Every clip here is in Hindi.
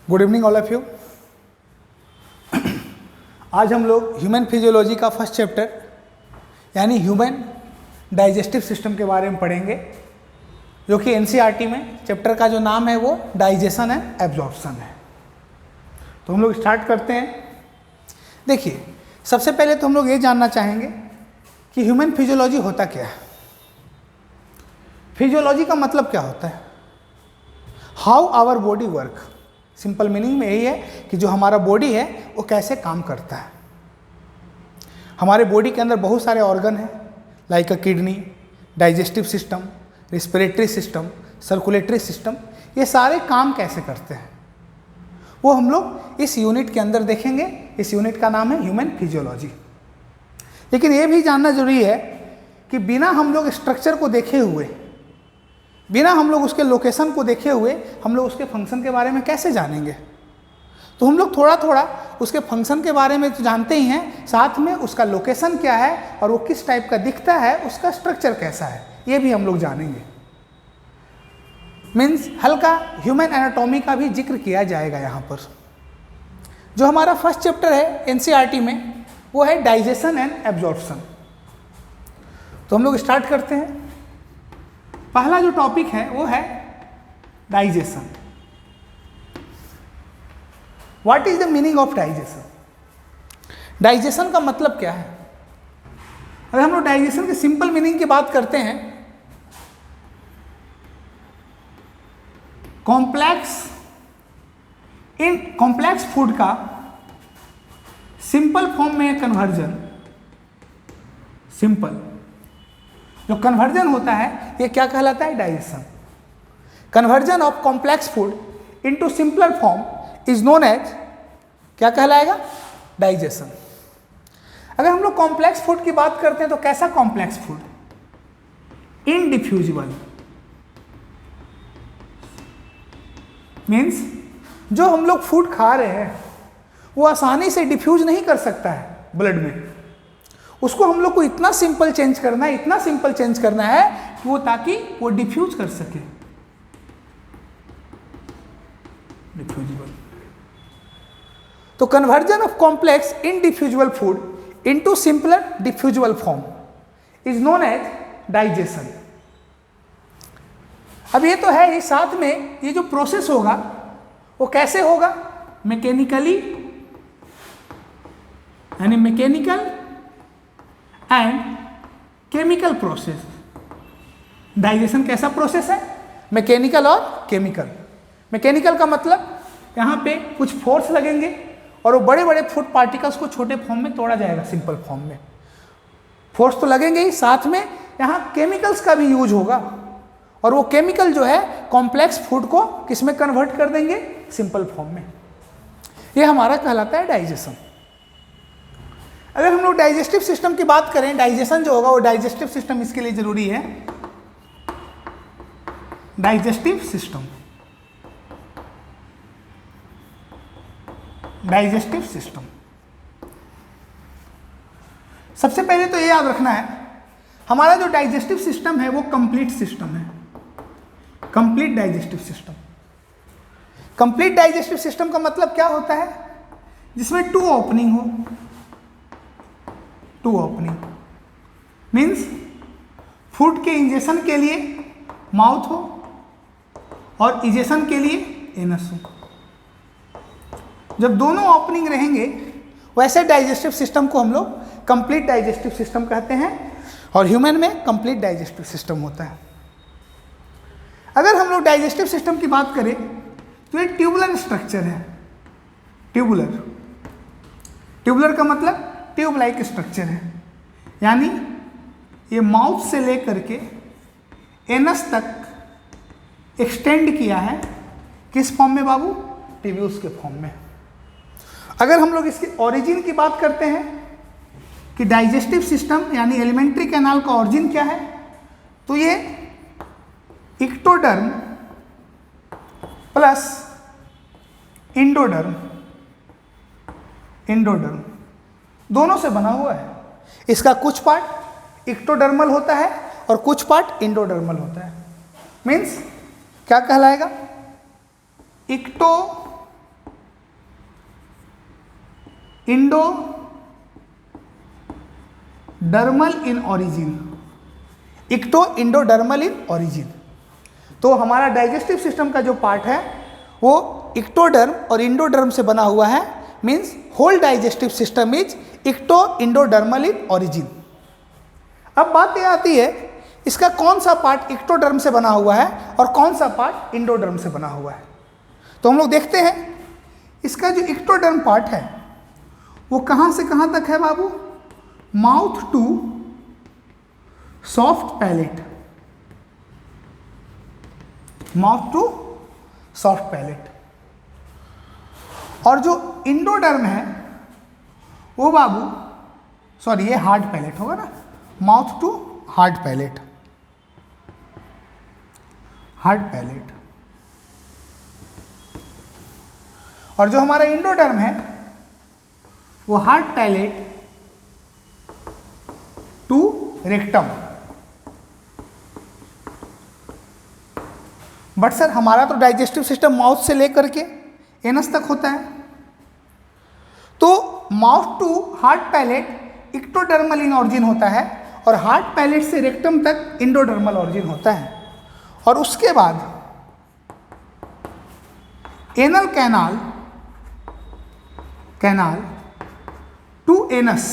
Good evening all of you. आज हम लोग ह्यूमन फिजियोलॉजी का फर्स्ट चैप्टर यानी ह्यूमन डाइजेस्टिव सिस्टम के बारे में पढ़ेंगे, जो कि एनसीईआरटी में चैप्टर का जो नाम है वो डाइजेशन एंड एब्जॉर्प्शन है। तो हम लोग स्टार्ट करते हैं। देखिए, सबसे पहले तो हम लोग ये जानना चाहेंगे कि ह्यूमन फिजियोलॉजी होता क्या है। फिजियोलॉजी का मतलब क्या होता है? How our body work. Simple meaning में यही है कि जो हमारा बॉडी है वो कैसे काम करता है। हमारे बॉडी के अंदर बहुत सारे ऑर्गन हैं, लाइक अ kidney, digestive system, respiratory system, circulatory system. ये सारे काम कैसे करते हैं वो हम लोग इस यूनिट के अंदर देखेंगे। इस यूनिट का नाम है ह्यूमन फिजियोलॉजी। लेकिन ये भी जानना जरूरी है कि बिना हम लोग स्ट्रक्चर को देखे हुए, बिना हम लोग उसके लोकेशन को देखे हुए हम लोग उसके फंक्शन के बारे में कैसे जानेंगे। तो हम लोग थोड़ा थोड़ा उसके फंक्शन के बारे में तो जानते ही हैं, साथ में उसका लोकेशन क्या है और वो किस टाइप का दिखता है, उसका स्ट्रक्चर कैसा है, ये भी हम लोग जानेंगे। मीन्स हल्का ह्यूमन एनाटॉमी का भी जिक्र किया जाएगा यहाँ पर। जो हमारा फर्स्ट चैप्टर है एनसीईआरटी में वो है डाइजेशन एंड एब्जॉर्प्शन। तो हम लोग स्टार्ट करते हैं। पहला जो टॉपिक है वो है digestion. What is the meaning of digestion? Digestion का मतलब क्या है? अगर हम लोग डाइजेशन के सिंपल मीनिंग की बात करते हैं, कॉम्प्लेक्स फूड का सिंपल फॉर्म में कन्वर्जन, सिंपल जो कन्वर्जन होता है ये क्या कहलाता है? Digestion. Conversion of complex food into simpler form is known as, क्या कहलाएगा? डाइजेशन। अगर हम लोग कॉम्प्लेक्स फूड की बात करते हैं तो कैसा कॉम्प्लेक्स फूड? इनडिफ्यूजिबल। मीन्स जो हम लोग फूड खा रहे हैं वो आसानी से डिफ्यूज नहीं कर सकता है ब्लड में। उसको हम लोग को इतना सिंपल चेंज करना है, इतना सिंपल चेंज करना है कि वो ताकि वो डिफ्यूज कर सके। डिफ्यूजिबल। तो conversion of complex indiffusible food into simpler diffusible form is known as digestion. अब ये तो है ही, साथ में ये जो प्रोसेस होगा वो कैसे होगा? मैकेनिकली, यानी mechanical and chemical process. Digestion कैसा प्रोसेस है? मैकेनिकल और केमिकल। मैकेनिकल का मतलब यहाँ पे कुछ फोर्स लगेंगे और वो बड़े बड़े फूड पार्टिकल्स को छोटे फॉर्म में तोड़ा जाएगा, सिंपल फॉर्म में। फोर्स तो लगेंगे ही, साथ में यहाँ केमिकल्स का भी यूज होगा और वो केमिकल जो है कॉम्प्लेक्स फूड को किस में कन्वर्ट कर देंगे? सिंपल फॉर्म में। ये हमारा कहलाता है डाइजेशन। अगर हम लोग डाइजेस्टिव सिस्टम की बात करें, डाइजेशन जो होगा वो डाइजेस्टिव सिस्टम इसके लिए जरूरी है। Digestive system, digestive system. सबसे पहले तो ये याद रखना है, हमारा जो डाइजेस्टिव सिस्टम है वो कंप्लीट सिस्टम है। Complete digestive system. Complete digestive system का मतलब क्या होता है? जिसमें टू ओपनिंग हो। टू ओपनिंग मीन्स फूड के इंजेशन के लिए माउथ हो और इजेशन के लिए एनस हो। जब दोनों ओपनिंग रहेंगे वैसे डाइजेस्टिव सिस्टम को हम लोग कंप्लीट डाइजेस्टिव सिस्टम कहते हैं और ह्यूमन में कंप्लीट डाइजेस्टिव सिस्टम होता है। अगर हम लोग डाइजेस्टिव सिस्टम की बात करें तो ये ट्यूबुलर स्ट्रक्चर है। ट्यूबुलर, ट्यूबुलर का मतलब ट्यूब लाइक स्ट्रक्चर है, यानी ये माउथ से लेकर के एनस तक एक्सटेंड किया है। किस फॉर्म में बाबू? ट्यूब्यूल्स के फॉर्म में। अगर हम लोग इसके ओरिजिन की बात करते हैं कि डाइजेस्टिव सिस्टम यानी एलिमेंट्री कैनाल का ओरिजिन क्या है, तो ये इक्टोडर्म प्लस इंडोडर्म, इंडोडर्म दोनों से बना हुआ है। इसका कुछ पार्ट इक्टोडर्मल होता है और कुछ पार्ट इंडोडर्मल होता है। मीन्स क्या कहलाएगा? Ecto endodermal in origin, ecto endodermal in origin. तो हमारा डाइजेस्टिव सिस्टम का जो पार्ट है वो इक्टोडर्म और इंडोडर्म से बना हुआ है, means whole digestive system is ecto endodermal in origin. अब बात यह आती है इसका कौन सा पार्ट इक्टोडर्म से बना हुआ है और कौन सा पार्ट इंडोडर्म से बना हुआ है। तो हम लोग देखते हैं इसका जो इक्टोडर्म पार्ट है वो कहाँ से कहाँ तक है बाबू, mouth to soft palate, mouth to soft palate. और जो इंडोडर्म है वो बाबू, सॉरी ये हार्ड पैलेट होगा ना, mouth to hard palate, hard palate. और जो हमारा इंडोडर्म है वो hard palate to rectum. But sir हमारा तो डाइजेस्टिव सिस्टम माउथ से लेकर के एनस तक होता है, तो mouth to hard palate ectodermal in origin होता है और हार्ड पैलेट से रेक्टम तक इंडोडर्मल ऑरिजिन होता है। और उसके बाद एनल कैनाल टू एनस,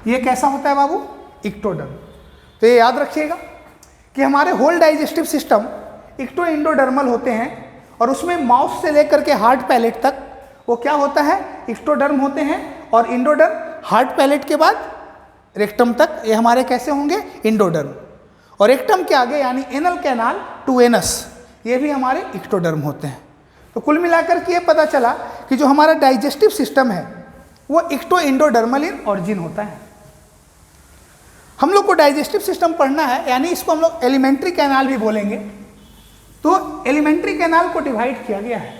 ये कैसा होता है बाबू, इक्टोडर्म। तो ये याद रखिएगा कि हमारे whole digestive system ecto endodermal होते हैं और उसमें माउथ से लेकर के हार्ड पैलेट तक वो क्या होता है, इक्टोडर्म होते हैं। और इंडोडर्म हार्ड पैलेट के बाद रेक्टम तक ये हमारे कैसे होंगे, इंडोडर्म। और रेक्टम के आगे यानी एनल कैनाल टू एनस, ये भी हमारे इक्टोडर्म होते हैं। तो कुल मिलाकर के ये पता चला कि जो हमारा डाइजेस्टिव सिस्टम है वो इक्टो इंडोडर्मल इन ऑरिजिन होता है। हम लोग को डाइजेस्टिव सिस्टम पढ़ना है, यानी इसको हम लोग एलिमेंट्री कैनाल भी बोलेंगे। तो एलिमेंट्री कैनाल को डिवाइड किया गया है,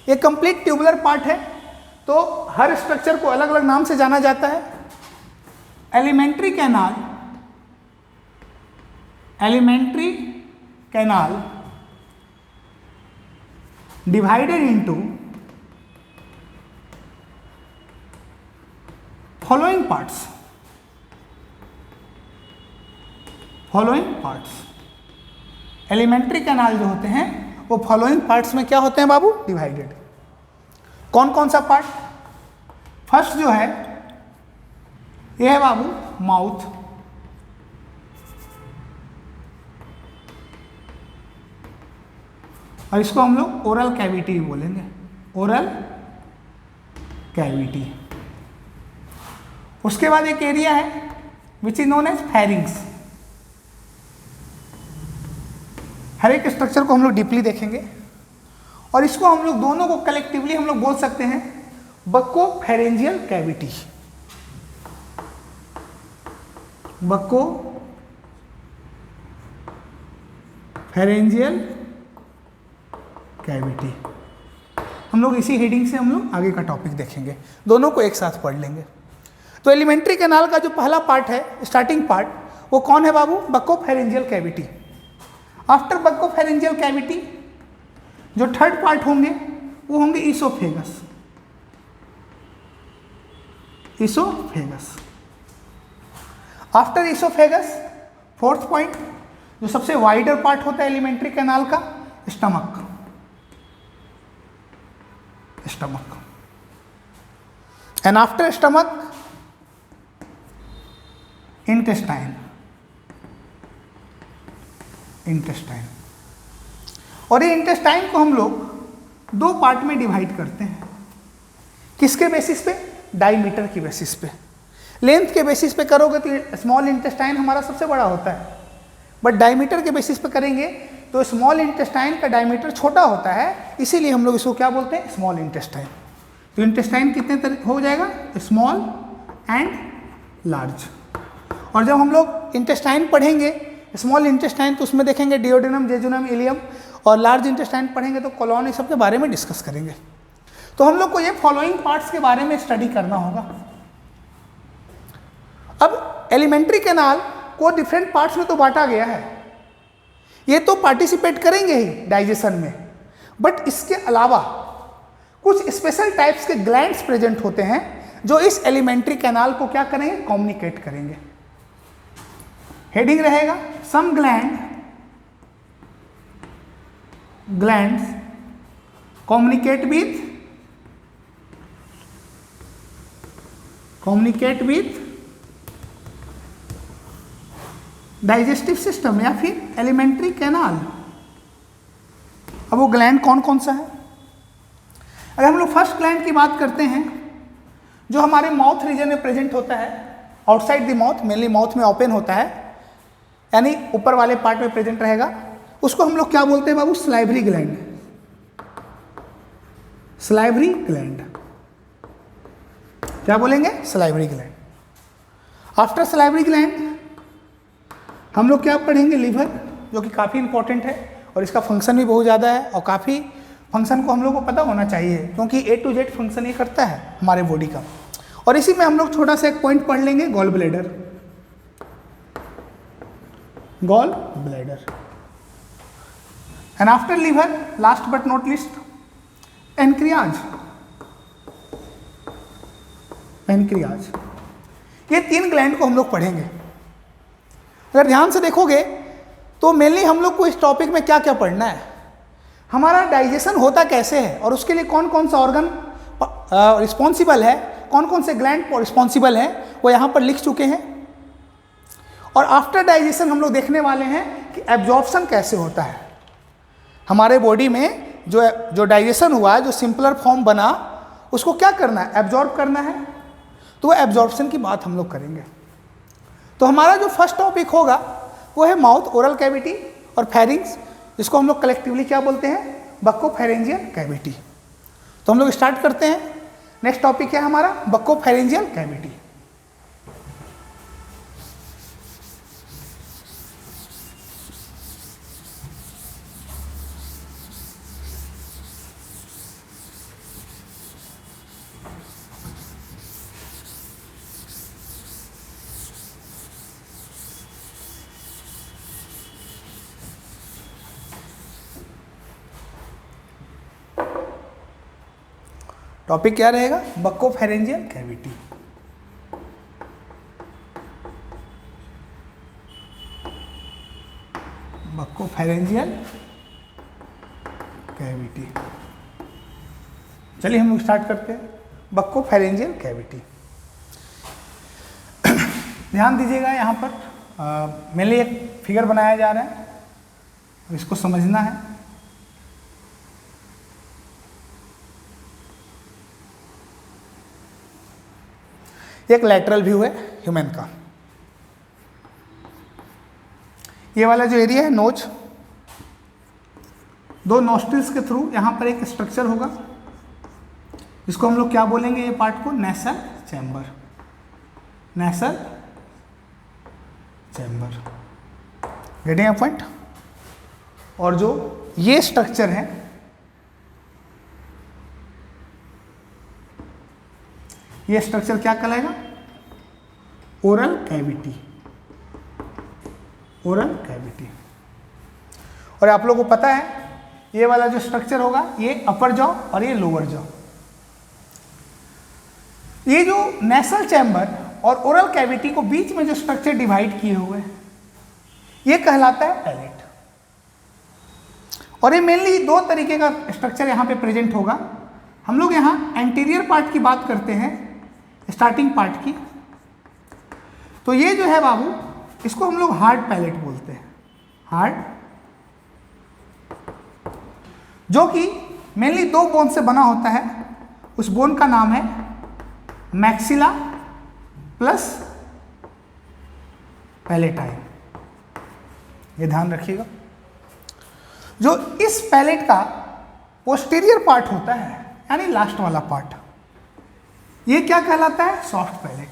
ये कंप्लीट ट्यूबुलर पार्ट है, तो हर स्ट्रक्चर को अलग अलग नाम से जाना जाता है। Alimentary canal divided into following parts, alimentary canal जो होते हैं वो फॉलोइंग पार्ट्स में क्या होते हैं बाबू, डिवाइडेड। कौन कौन सा पार्ट, फर्स्ट जो है ये है बाबू माउथ, और इसको हम लोग ओरल कैविटी भी बोलेंगे, ओरल कैविटी। उसके बाद एक एरिया है which is known as pharynx. हर एक स्ट्रक्चर को हम लोग डीपली देखेंगे और इसको हम लोग दोनों को कलेक्टिवली हम लोग बोल सकते हैं बक्कोफेरेंजियल कैविटी, बक्कोफेरेंजियल कैविटी। हम लोग इसी हेडिंग से हम लोग आगे का टॉपिक देखेंगे, दोनों को एक साथ पढ़ लेंगे। तो एलिमेंट्री कैनाल का जो पहला पार्ट है, स्टार्टिंग पार्ट, वो कौन है बाबू, buccopharyngeal cavity. After buccopharyngeal cavity जो थर्ड पार्ट होंगे वो होंगे oesophagus, after oesophagus fourth point जो सबसे वाइडर पार्ट होता है एलिमेंट्री कैनाल का, stomach, and after stomach intestine, और ये इंटेस्टाइन को हम लोग दो पार्ट में डिवाइड करते हैं। किसके बेसिस पे, डायमीटर की बेसिस पे। लेंथ के बेसिस पे करोगे तो स्मॉल इंटेस्टाइन हमारा सबसे बड़ा होता है, बट डायमीटर के बेसिस पे करेंगे तो स्मॉल इंटेस्टाइन का डायमीटर छोटा होता है, इसीलिए हम लोग इसको क्या बोलते हैं, स्मॉल इंटेस्टाइन। तो इंटेस्टाइन कितने तरह हो जाएगा, स्मॉल एंड लार्ज। और जब हम लोग इंटेस्टाइन पढ़ेंगे स्मॉल इंटेस्टाइन तो उसमें देखेंगे डिओडेनम, जेजुनम, इलियम, और लार्ज इंटेस्टाइन पढ़ेंगे तो कोलोन, ये सब के बारे में डिस्कस करेंगे। तो हम लोग को ये फॉलोइंग पार्ट्स के बारे में स्टडी करना होगा। अब एलिमेंट्री कैनाल को डिफरेंट पार्ट्स में तो बांटा गया है, ये तो पार्टिसिपेट करेंगे ही डाइजेशन में, बट इसके अलावा कुछ स्पेशल टाइप्स के ग्लैंड्स प्रेजेंट होते हैं जो इस एलिमेंट्री कैनाल को क्या करेंगे, कम्युनिकेट करेंगे। हेडिंग रहेगा some glands communicate with digestive system या फिर एलिमेंट्री कैनाल। अब वो ग्लैंड कौन कौन सा है? अगर हम लोग फर्स्ट ग्लैंड की बात करते हैं जो हमारे माउथ रीजन में प्रेजेंट होता है, outside the mouth, mainly mouth में ओपन होता है, यानी ऊपर वाले पार्ट में प्रेजेंट रहेगा, उसको हम लोग क्या बोलते हैं बाबू? Salivary gland. सलाइवरी ग्लैंड क्या बोलेंगे? Salivary gland. After salivary gland हम लोग क्या पढ़ेंगे? लीवर, जो कि काफ़ी इंपॉर्टेंट है और इसका फंक्शन भी बहुत ज़्यादा है और काफ़ी फंक्शन को हम लोग को पता होना चाहिए क्योंकि A to Z फंक्शन ये करता है हमारे बॉडी का। और इसी में हम लोग छोटा सा एक पॉइंट पढ़ लेंगे, gall bladder. Gall bladder and after liver last but not least pancreas. Pancreas, ये 3 ग्लैंड को हम लोग पढ़ेंगे। अगर ध्यान से देखोगे तो मेनली हम लोग को इस टॉपिक में क्या क्या पढ़ना है, हमारा डाइजेशन होता कैसे है और उसके लिए कौन कौन सा ऑर्गन रिस्पॉन्सिबल है, कौन कौन से ग्लैंड रिस्पॉन्सिबल है, वो यहाँ पर लिख चुके हैं। और आफ्टर डाइजेशन हम लोग देखने वाले हैं कि एब्जॉर्प्शन कैसे होता है हमारे बॉडी में। जो डाइजेशन हुआ है, जो सिंपलर फॉर्म बना, उसको क्या करना है? एब्जॉर्ब करना है। तो वो एब्जॉर्प्शन की बात हम लोग करेंगे। तो हमारा जो फर्स्ट टॉपिक होगा वो है माउथ, ओरल कैविटी और फेरिंग्स, जिसको हम लोग कलेक्टिवली क्या बोलते हैं? Buccopharyngeal cavity. तो हम लोग स्टार्ट करते हैं। नेक्स्ट टॉपिक है हमारा बक्कोफेरेंजियल कैविटी। टॉपिक क्या रहेगा? Buccopharyngeal cavity. Buccopharyngeal cavity. चलिए हम स्टार्ट करते हैं। बक्कोफेरेंजियल कैविटी, ध्यान दीजिएगा, यहाँ पर मेनली एक फिगर बनाया जा रहा है, इसको समझना है। एक लैटरल व्यू है ह्यूमन का। ये वाला जो एरिया है नोज, 2 नॉस्ट्रिल्स के थ्रू यहाँ पर एक स्ट्रक्चर होगा, इसको हम लोग क्या बोलेंगे? ये पार्ट को nasal chamber. Nasal chamber, getting a point? और जो ये स्ट्रक्चर है, ये स्ट्रक्चर क्या कहलाएगा? Oral cavity. Oral cavity. और आप लोगों को पता है ये वाला जो स्ट्रक्चर होगा, ये अपर जॉ और ये लोअर जॉ। ये जो नेसल चैम्बर और ओरल कैविटी को बीच में जो स्ट्रक्चर डिवाइड किए हुए हैं, ये कहलाता है पैलेट। और ये मेनली 2 तरीके का स्ट्रक्चर यहाँ पे प्रेजेंट होगा। हम लोग यहाँ एंटीरियर पार्ट की बात करते हैं, स्टार्टिंग पार्ट की। तो ये जो है बाबू, इसको हम लोग हार्ड पैलेट बोलते हैं। हार्ड, जो कि मेनली 2 बोन से बना होता है। उस बोन का नाम है मैक्सिला प्लस पैलेटाइन। ये ध्यान रखिएगा। जो इस पैलेट का पोस्टीरियर पार्ट होता है, यानी लास्ट वाला पार्ट, ये क्या कहलाता है? Soft palate.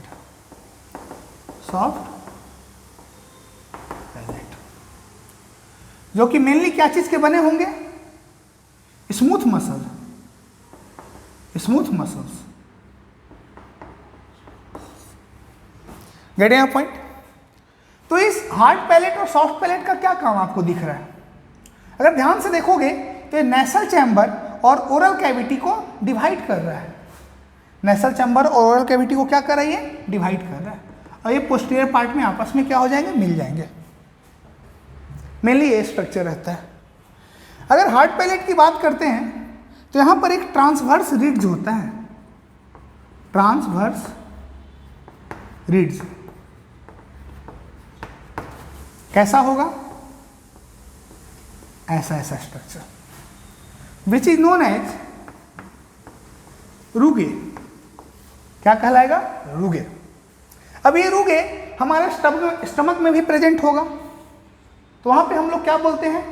सॉफ्ट पैलेट, जो कि मेनली क्या चीज के बने होंगे? Smooth muscle, smooth muscles. Getting a point? तो इस हार्ड पैलेट और सॉफ्ट पैलेट का क्या काम आपको दिख रहा है? अगर ध्यान से देखोगे तो ये नेसल चैम्बर और ओरल कैविटी को डिवाइड कर रहा है। नेसल चैम्बर और ओरल कैविटी को क्या कर रही है? डिवाइड कर रहा है। और ये पोस्टीरियर पार्ट में आपस में क्या हो जाएंगे? मिल जाएंगे। मेनली ये स्ट्रक्चर रहता है। अगर हार्ड पैलेट की बात करते हैं तो यहाँ पर एक ट्रांसवर्स रिड्ज होता है, ट्रांसवर्स रिड्ज। कैसा होगा? ऐसा structure, which is known as rugae. क्या कहलाएगा? रुगे। अब ये रुगे हमारे स्टमक में भी प्रेजेंट होगा, तो वहां पे हम लोग क्या बोलते हैं?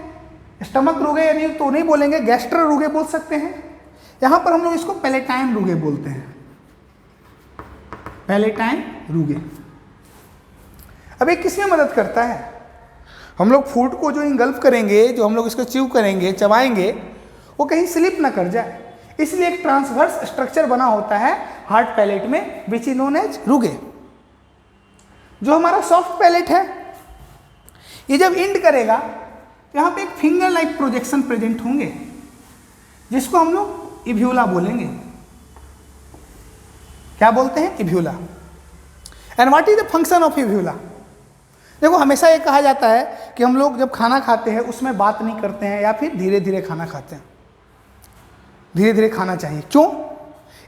स्टमक रुगे, यानी तो नहीं बोलेंगे, गैस्ट्रो रुगे बोल सकते हैं। यहां पर हम लोग इसको पैलेटाइन रुगे बोलते हैं, पैलेटाइन रुगे। अब ये किसमें मदद करता है? हम लोग फूड को जो इंगल्फ करेंगे, जो हम लोग इसको च्यू करेंगे, चबाएंगे, वो कहीं स्लिप ना कर जाए, इसलिए एक ट्रांसवर्स स्ट्रक्चर बना होता है हार्ड पैलेट में, which is known as rugae. जो हमारा सॉफ्ट पैलेट है, ये जब इंड करेगा तो यहाँ पे एक फिंगर लाइक प्रोजेक्शन प्रेजेंट होंगे, जिसको हम लोग इव्यूला बोलेंगे। क्या बोलते हैं? Uvula. And what is the function of uvula? देखो, हमेशा ये कहा जाता है कि हम लोग जब खाना खाते हैं उसमें बात नहीं करते हैं, या फिर धीरे धीरे खाना खाते हैं। धीरे धीरे खाना चाहिए। क्यों?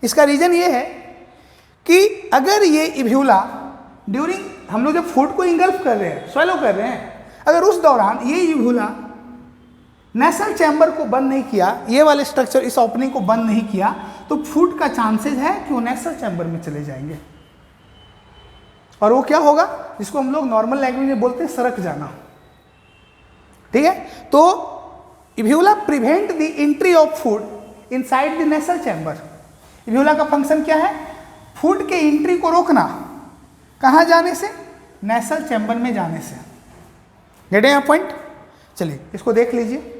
इसका रीजन ये है कि अगर ये इव्यूला ड्यूरिंग हम लोग जब फूड को इंगल्फ कर रहे हैं, स्वेलो कर रहे हैं, अगर उस दौरान ये इव्यूला नेसल चैम्बर को बंद नहीं किया, ये वाले स्ट्रक्चर इस ओपनिंग को बंद नहीं किया, तो फूड का चांसेस है कि वो नेसल चैम्बर में चले जाएंगे, और वो क्या होगा? जिसको हम लोग नॉर्मल लैंग्वेज में बोलते हैं सरक जाना। ठीक है? तो uvula prevent the entry of food inside the nasal chamber. Uvula का फंक्शन क्या है? फूड के एंट्री को रोकना। कहाँ जाने से? नेसल चैम्बर में जाने से। गेटे यहाँ पॉइंट? चलिए इसको देख लीजिए।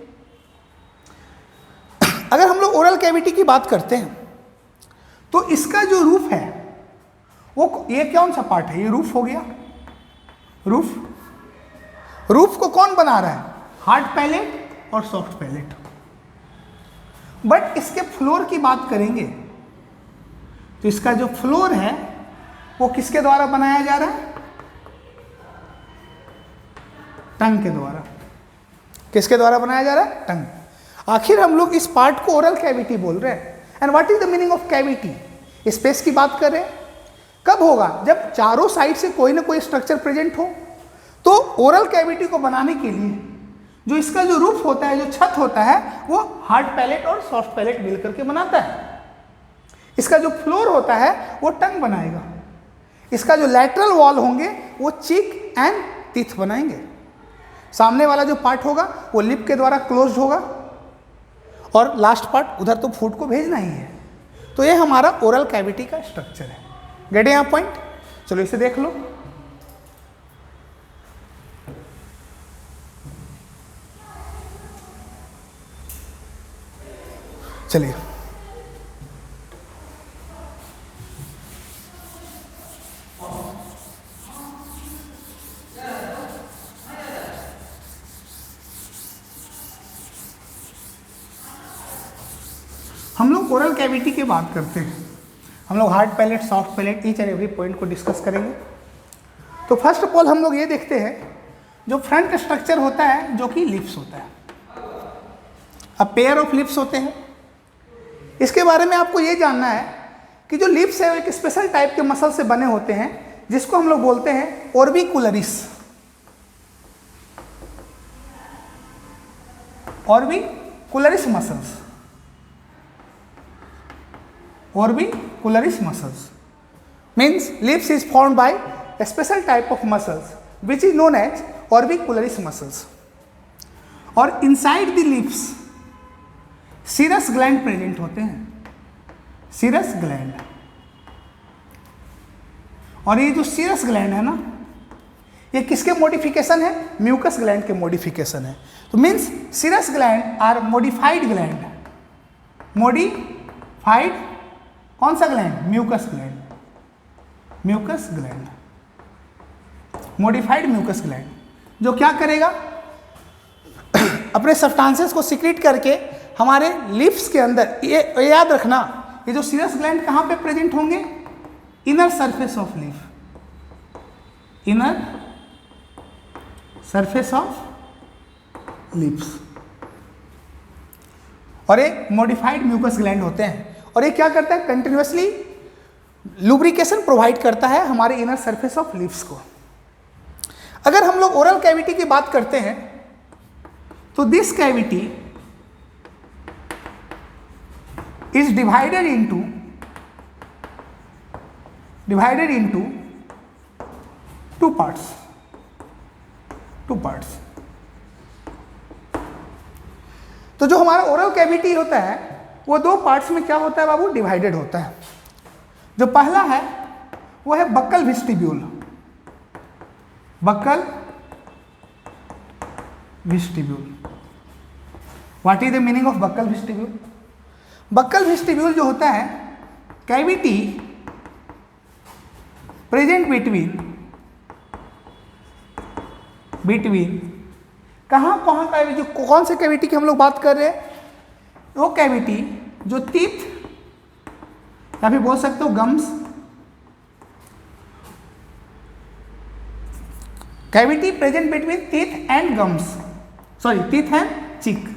अगर हम लोग ओरल कैविटी की बात करते हैं तो इसका जो रूफ है, वो ये कौन सा पार्ट है? ये रूफ हो गया। रूफ को कौन बना रहा है? हार्ड पैलेट और सॉफ्ट पैलेट। बट इसके फ्लोर की बात करेंगे तो इसका जो फ्लोर है वो किसके द्वारा बनाया जा रहा है? टंग के द्वारा। किसके द्वारा बनाया जा रहा है? टंग। आखिर हम लोग इस पार्ट को ओरल कैविटी बोल रहे हैं। And what is the meaning of cavity? Space की बात करें, कब होगा? जब चारों साइड से कोई ना कोई स्ट्रक्चर प्रेजेंट हो। तो ओरल कैविटी को बनाने के लिए जो इसका जो रूफ होता है, जो छत होता है, वो हार्ड पैलेट और सॉफ्ट पैलेट मिलकर के बनाता है। इसका जो फ्लोर होता है वो टंग बनाएगा। इसका जो लैटरल वॉल होंगे वो चीक एंड टीथ बनाएंगे। सामने वाला जो पार्ट होगा वो लिप के द्वारा क्लोज्ड होगा, और लास्ट पार्ट उधर तो फूड को भेजना ही है। तो ये हमारा ओरल कैविटी का स्ट्रक्चर है। गेट यहाँ पॉइंट? चलो इसे देख लो। चलिए हम लोग ओरल कैविटी की बात करते हैं। हम लोग hard palate, soft palette, each and every point को डिस्कस करेंगे। तो फर्स्ट ऑफ ऑल हम लोग ये देखते हैं जो फ्रंट स्ट्रक्चर होता है, जो कि लिप्स होता है। अब पेयर ऑफ लिप्स होते हैं। इसके बारे में आपको ये जानना है कि जो लिप्स है वो एक स्पेशल टाइप के मसल से बने होते हैं, जिसको हम लोग बोलते हैं orbicularis. Orbicularis muscles. Orbicularis muscles means lips is formed by a special type of muscles which is known as orbicularis muscles. और inside the lips serous gland present होते हैं। serous gland, और ये जो serous gland है ना, ये किसके मॉडिफिकेशन है? म्यूकस ग्लैंड के मॉडिफिकेशन है। तो means serous gland are modified gland। modified कौन सा gland? Mucus gland. Mucus gland, modified mucus gland, जो क्या करेगा? अपने सब्सटेंसेस को सीक्रेट करके हमारे लिप्स के अंदर, ये याद रखना, ये जो सीरस ग्लैंड कहाँ पे प्रेजेंट होंगे? Inner surface of lip, inner surface of lips. और ये मॉडिफाइड म्यूकस ग्लैंड होते हैं, और ये क्या करता है? कंटिन्यूसली लुब्रिकेशन प्रोवाइड करता है हमारे इनर सरफेस ऑफ लिप्स को। अगर हम लोग ओरल कैविटी की बात करते हैं तो this cavity is divided into two parts. तो जो हमारा ओरल कैविटी होता है वो दो पार्ट्स में क्या होता है बाबू? डिवाइडेड होता है। जो पहला है वो है buccal vestibule. Buccal vestibule, what is the meaning of buccal vestibule? Buccal vestibule जो होता है कैविटी प्रेजेंट बिटवीन कहाँ का, जो कौन से कैविटी की हम लोग बात कर रहे हैं? वो कैविटी जो टीथ या फिर बोल सकते हो gums, cavity present between teeth and gums, sorry teeth and चिक।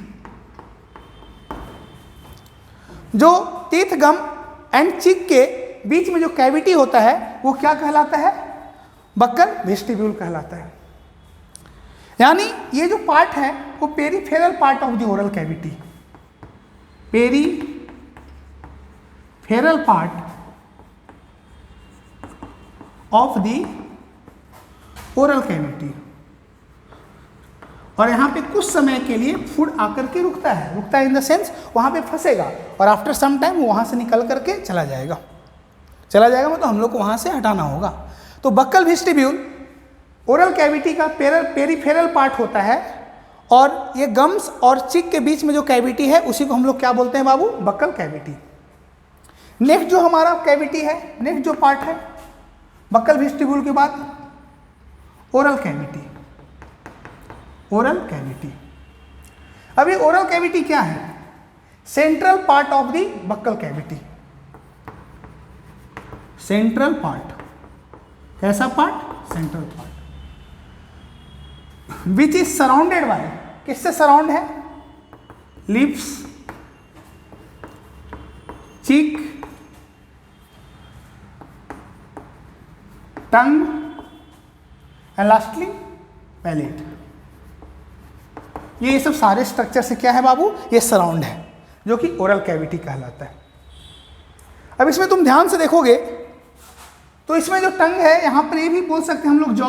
जो टीथ गम एंड चिक के बीच में जो कैविटी होता है वो क्या कहलाता है? बक्कल वेस्टिब्यूल कहलाता है। यानी ये जो पार्ट है वो peripheral part of the oral cavity, peripheral part of the oral cavity. और यहाँ पे कुछ समय के लिए फूड आकर के रुकता है इन द सेंस वहाँ पे फंसेगा और आफ्टर सम टाइम वो वहाँ से निकल करके चला जाएगा मतलब हम लोग को वहाँ से हटाना होगा। तो बक्कल वेस्टिब्यूल ओरल कैविटी का पेरीफेरल पार्ट होता है, और ये गम्स और चिक के बीच में जो कैविटी है उसी को हम लोग क्या बोलते हैं बाबू? Buccal cavity. नेक्स्ट जो हमारा कैविटी है, नेक्स्ट जो पार्ट है बक्कल वेस्टिब्यूल के बाद ओरल कैविटी। ओरल कैविटी, अब ये ओरल कैविटी क्या है? Central part of the buccal cavity. Central part, कैसा part? Central part, which is surrounded by, किससे सराउंड है? Lips, cheek, tongue and lastly palate. ये सब सारे स्ट्रक्चर से क्या है बाबू? ये सराउंड है, जो कि ओरल कैविटी कहलाता है। अब इसमें तुम ध्यान से देखोगे तो इसमें जो टंग है यहाँ पर ये भी बोल सकते हैं हम लोग जॉ,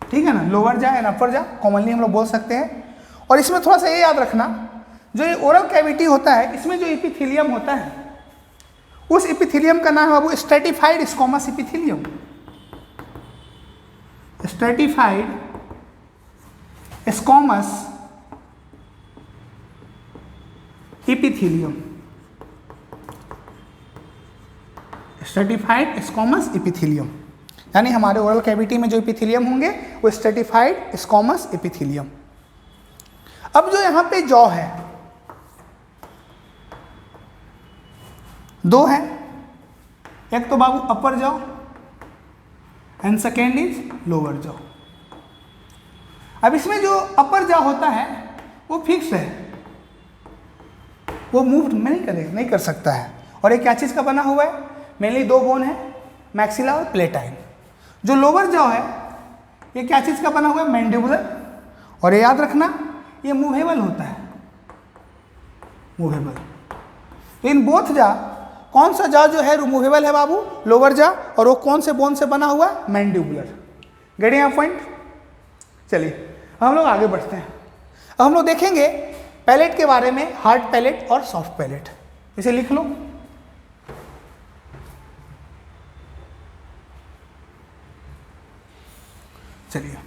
ठीक है ना, लोअर जा एंड अपर जा कॉमनली हम लोग बोल सकते हैं। और इसमें थोड़ा सा ये याद रखना, जो ये ओरल कैविटी होता है इसमें जो एपिथेलियम होता है उस एपिथेलियम का नाम है बाबू stratified squamous epithelium. Stratified squamous epithelium, stratified squamous epithelium, यानी हमारे ओरल कैविटी में जो एपिथेलियम होंगे वो स्ट्रेटिफाइड स्क्वामस एपिथेलियम। अब जो यहाँ पे जॉ है, दो है, एक तो बाबू upper jaw and second is lower jaw. अब इसमें जो अपर जॉ होता है वो फिक्स है, वो मूव नहीं कर सकता है। और ये क्या चीज़ का बना हुआ है? मेनली दो बोन है, मैक्सिला और प्लेटाइन। जो लोअर जॉ है ये क्या चीज़ का बना हुआ है? मैंडिबुलर। और ये याद रखना ये मूवेबल होता है, मूवेबल। इन बोथ जा कौन सा जॉ जो है मूवेबल है बाबू? Lower jaw. और वो कौन से बोन से बना हुआ है? मैंडिबुलर। Getting a point? चलिए हम लोग आगे बढ़ते हैं। अब हम लोग देखेंगे पैलेट के बारे में, हार्ड पैलेट और सॉफ्ट पैलेट। इसे लिख लो। चलिए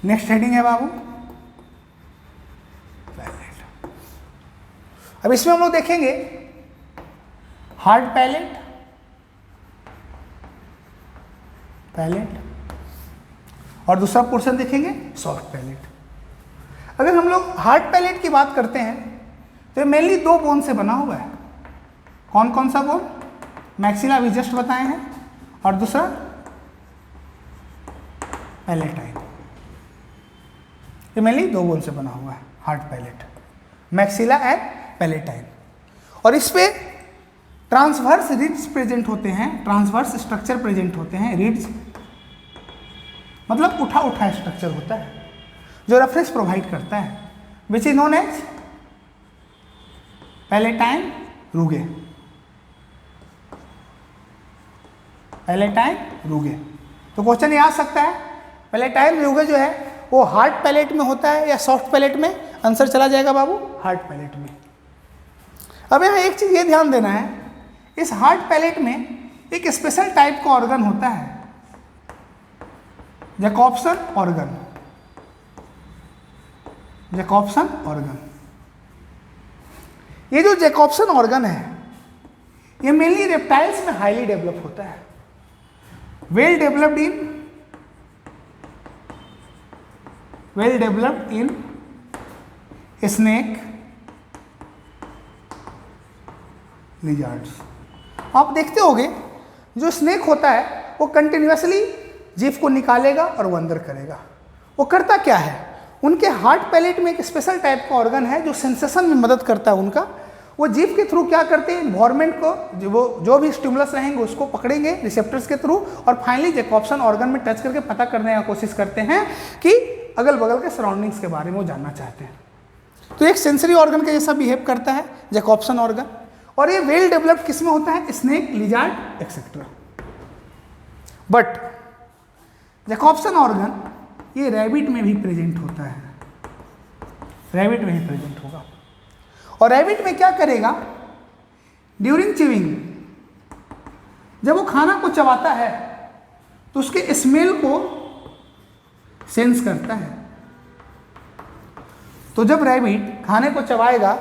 नेक्स्ट हेडिंग है बाबू पैलेट। अब इसमें हम लोग देखेंगे हार्ड पैलेट, और दूसरा पोर्शन देखेंगे सॉफ्ट पैलेट। अगर हम लोग हार्ड पैलेट की बात करते हैं तो ये मेनली 2 बोन से बना हुआ है। कौन कौन सा बोन? मैक्सिला अभी जस्ट बताए हैं, और दूसरा पैलेटाइन। ये मेनली 2 बोन से बना हुआ है hard palette, maxilla and palatine. और इस पे ट्रांसवर्स रिड्स प्रेजेंट होते हैं, ट्रांसवर्स स्ट्रक्चर प्रेजेंट होते हैं। रिड्स मतलब उठा उठा स्ट्रक्चर होता है जो रेफरेंस प्रोवाइड करता है, which is known as palatine rugae. Palatine rugae. तो क्वेश्चन ये आ सकता है पैलेटाइन रूगे जो है वो हार्ड पैलेट में होता है या सॉफ्ट पैलेट में? आंसर चला जाएगा बाबू हार्ड पैलेट में। अब यहाँ एक चीज ये ध्यान देना है, इस हार्ड पैलेट में एक स्पेशल टाइप का ऑर्गन होता है, जैकॉब्सन ऑर्गन। जैकॉब्सन ऑर्गन, ये जो जैकॉब्सन ऑर्गन है ये मेनली रेप्टाइल्स में हाईली डेवलप होता है। Well developed in snake, lizards. आप देखते होंगे जो स्नेक होता है वो कंटिन्यूसली जीभ को निकालेगा और वो अंदर करेगा। वो करता क्या है, उनके हार्ड पैलेट में एक स्पेशल टाइप का ऑर्गन है जो सेंसेशन में मदद करता है उनका। वो जीभ के थ्रू क्या करते हैं, इन्वायरमेंट को जो भी स्टिमुलस रहेंगे उसको पकड़ेंगे रिसेप्टर्स के थ्रू, और फाइनली जैकॉब्सन ऑर्गन में टच करके पता करने की कोशिश करते हैं कि अगल बगल के सराउंडिंग्स के बारे में वो जानना चाहते हैं। तो एक सेंसरी ऑर्गन के जैसा बिहेव करता है जैकॉब्सन ऑर्गन, और ये वेल डेवलप्ड किस में होता है? Snake, lizard etcetera. But Jacobson organ ये रैबिट में भी प्रेजेंट होता है, रैबिट में ही प्रेजेंट होगा। और रैबिट में क्या करेगा, ड्यूरिंग च्यूइंग, जब वो खाना को चबाता है तो उसके स्मेल को सेंस करता है। तो जब रैबिट खाने को चबाएगा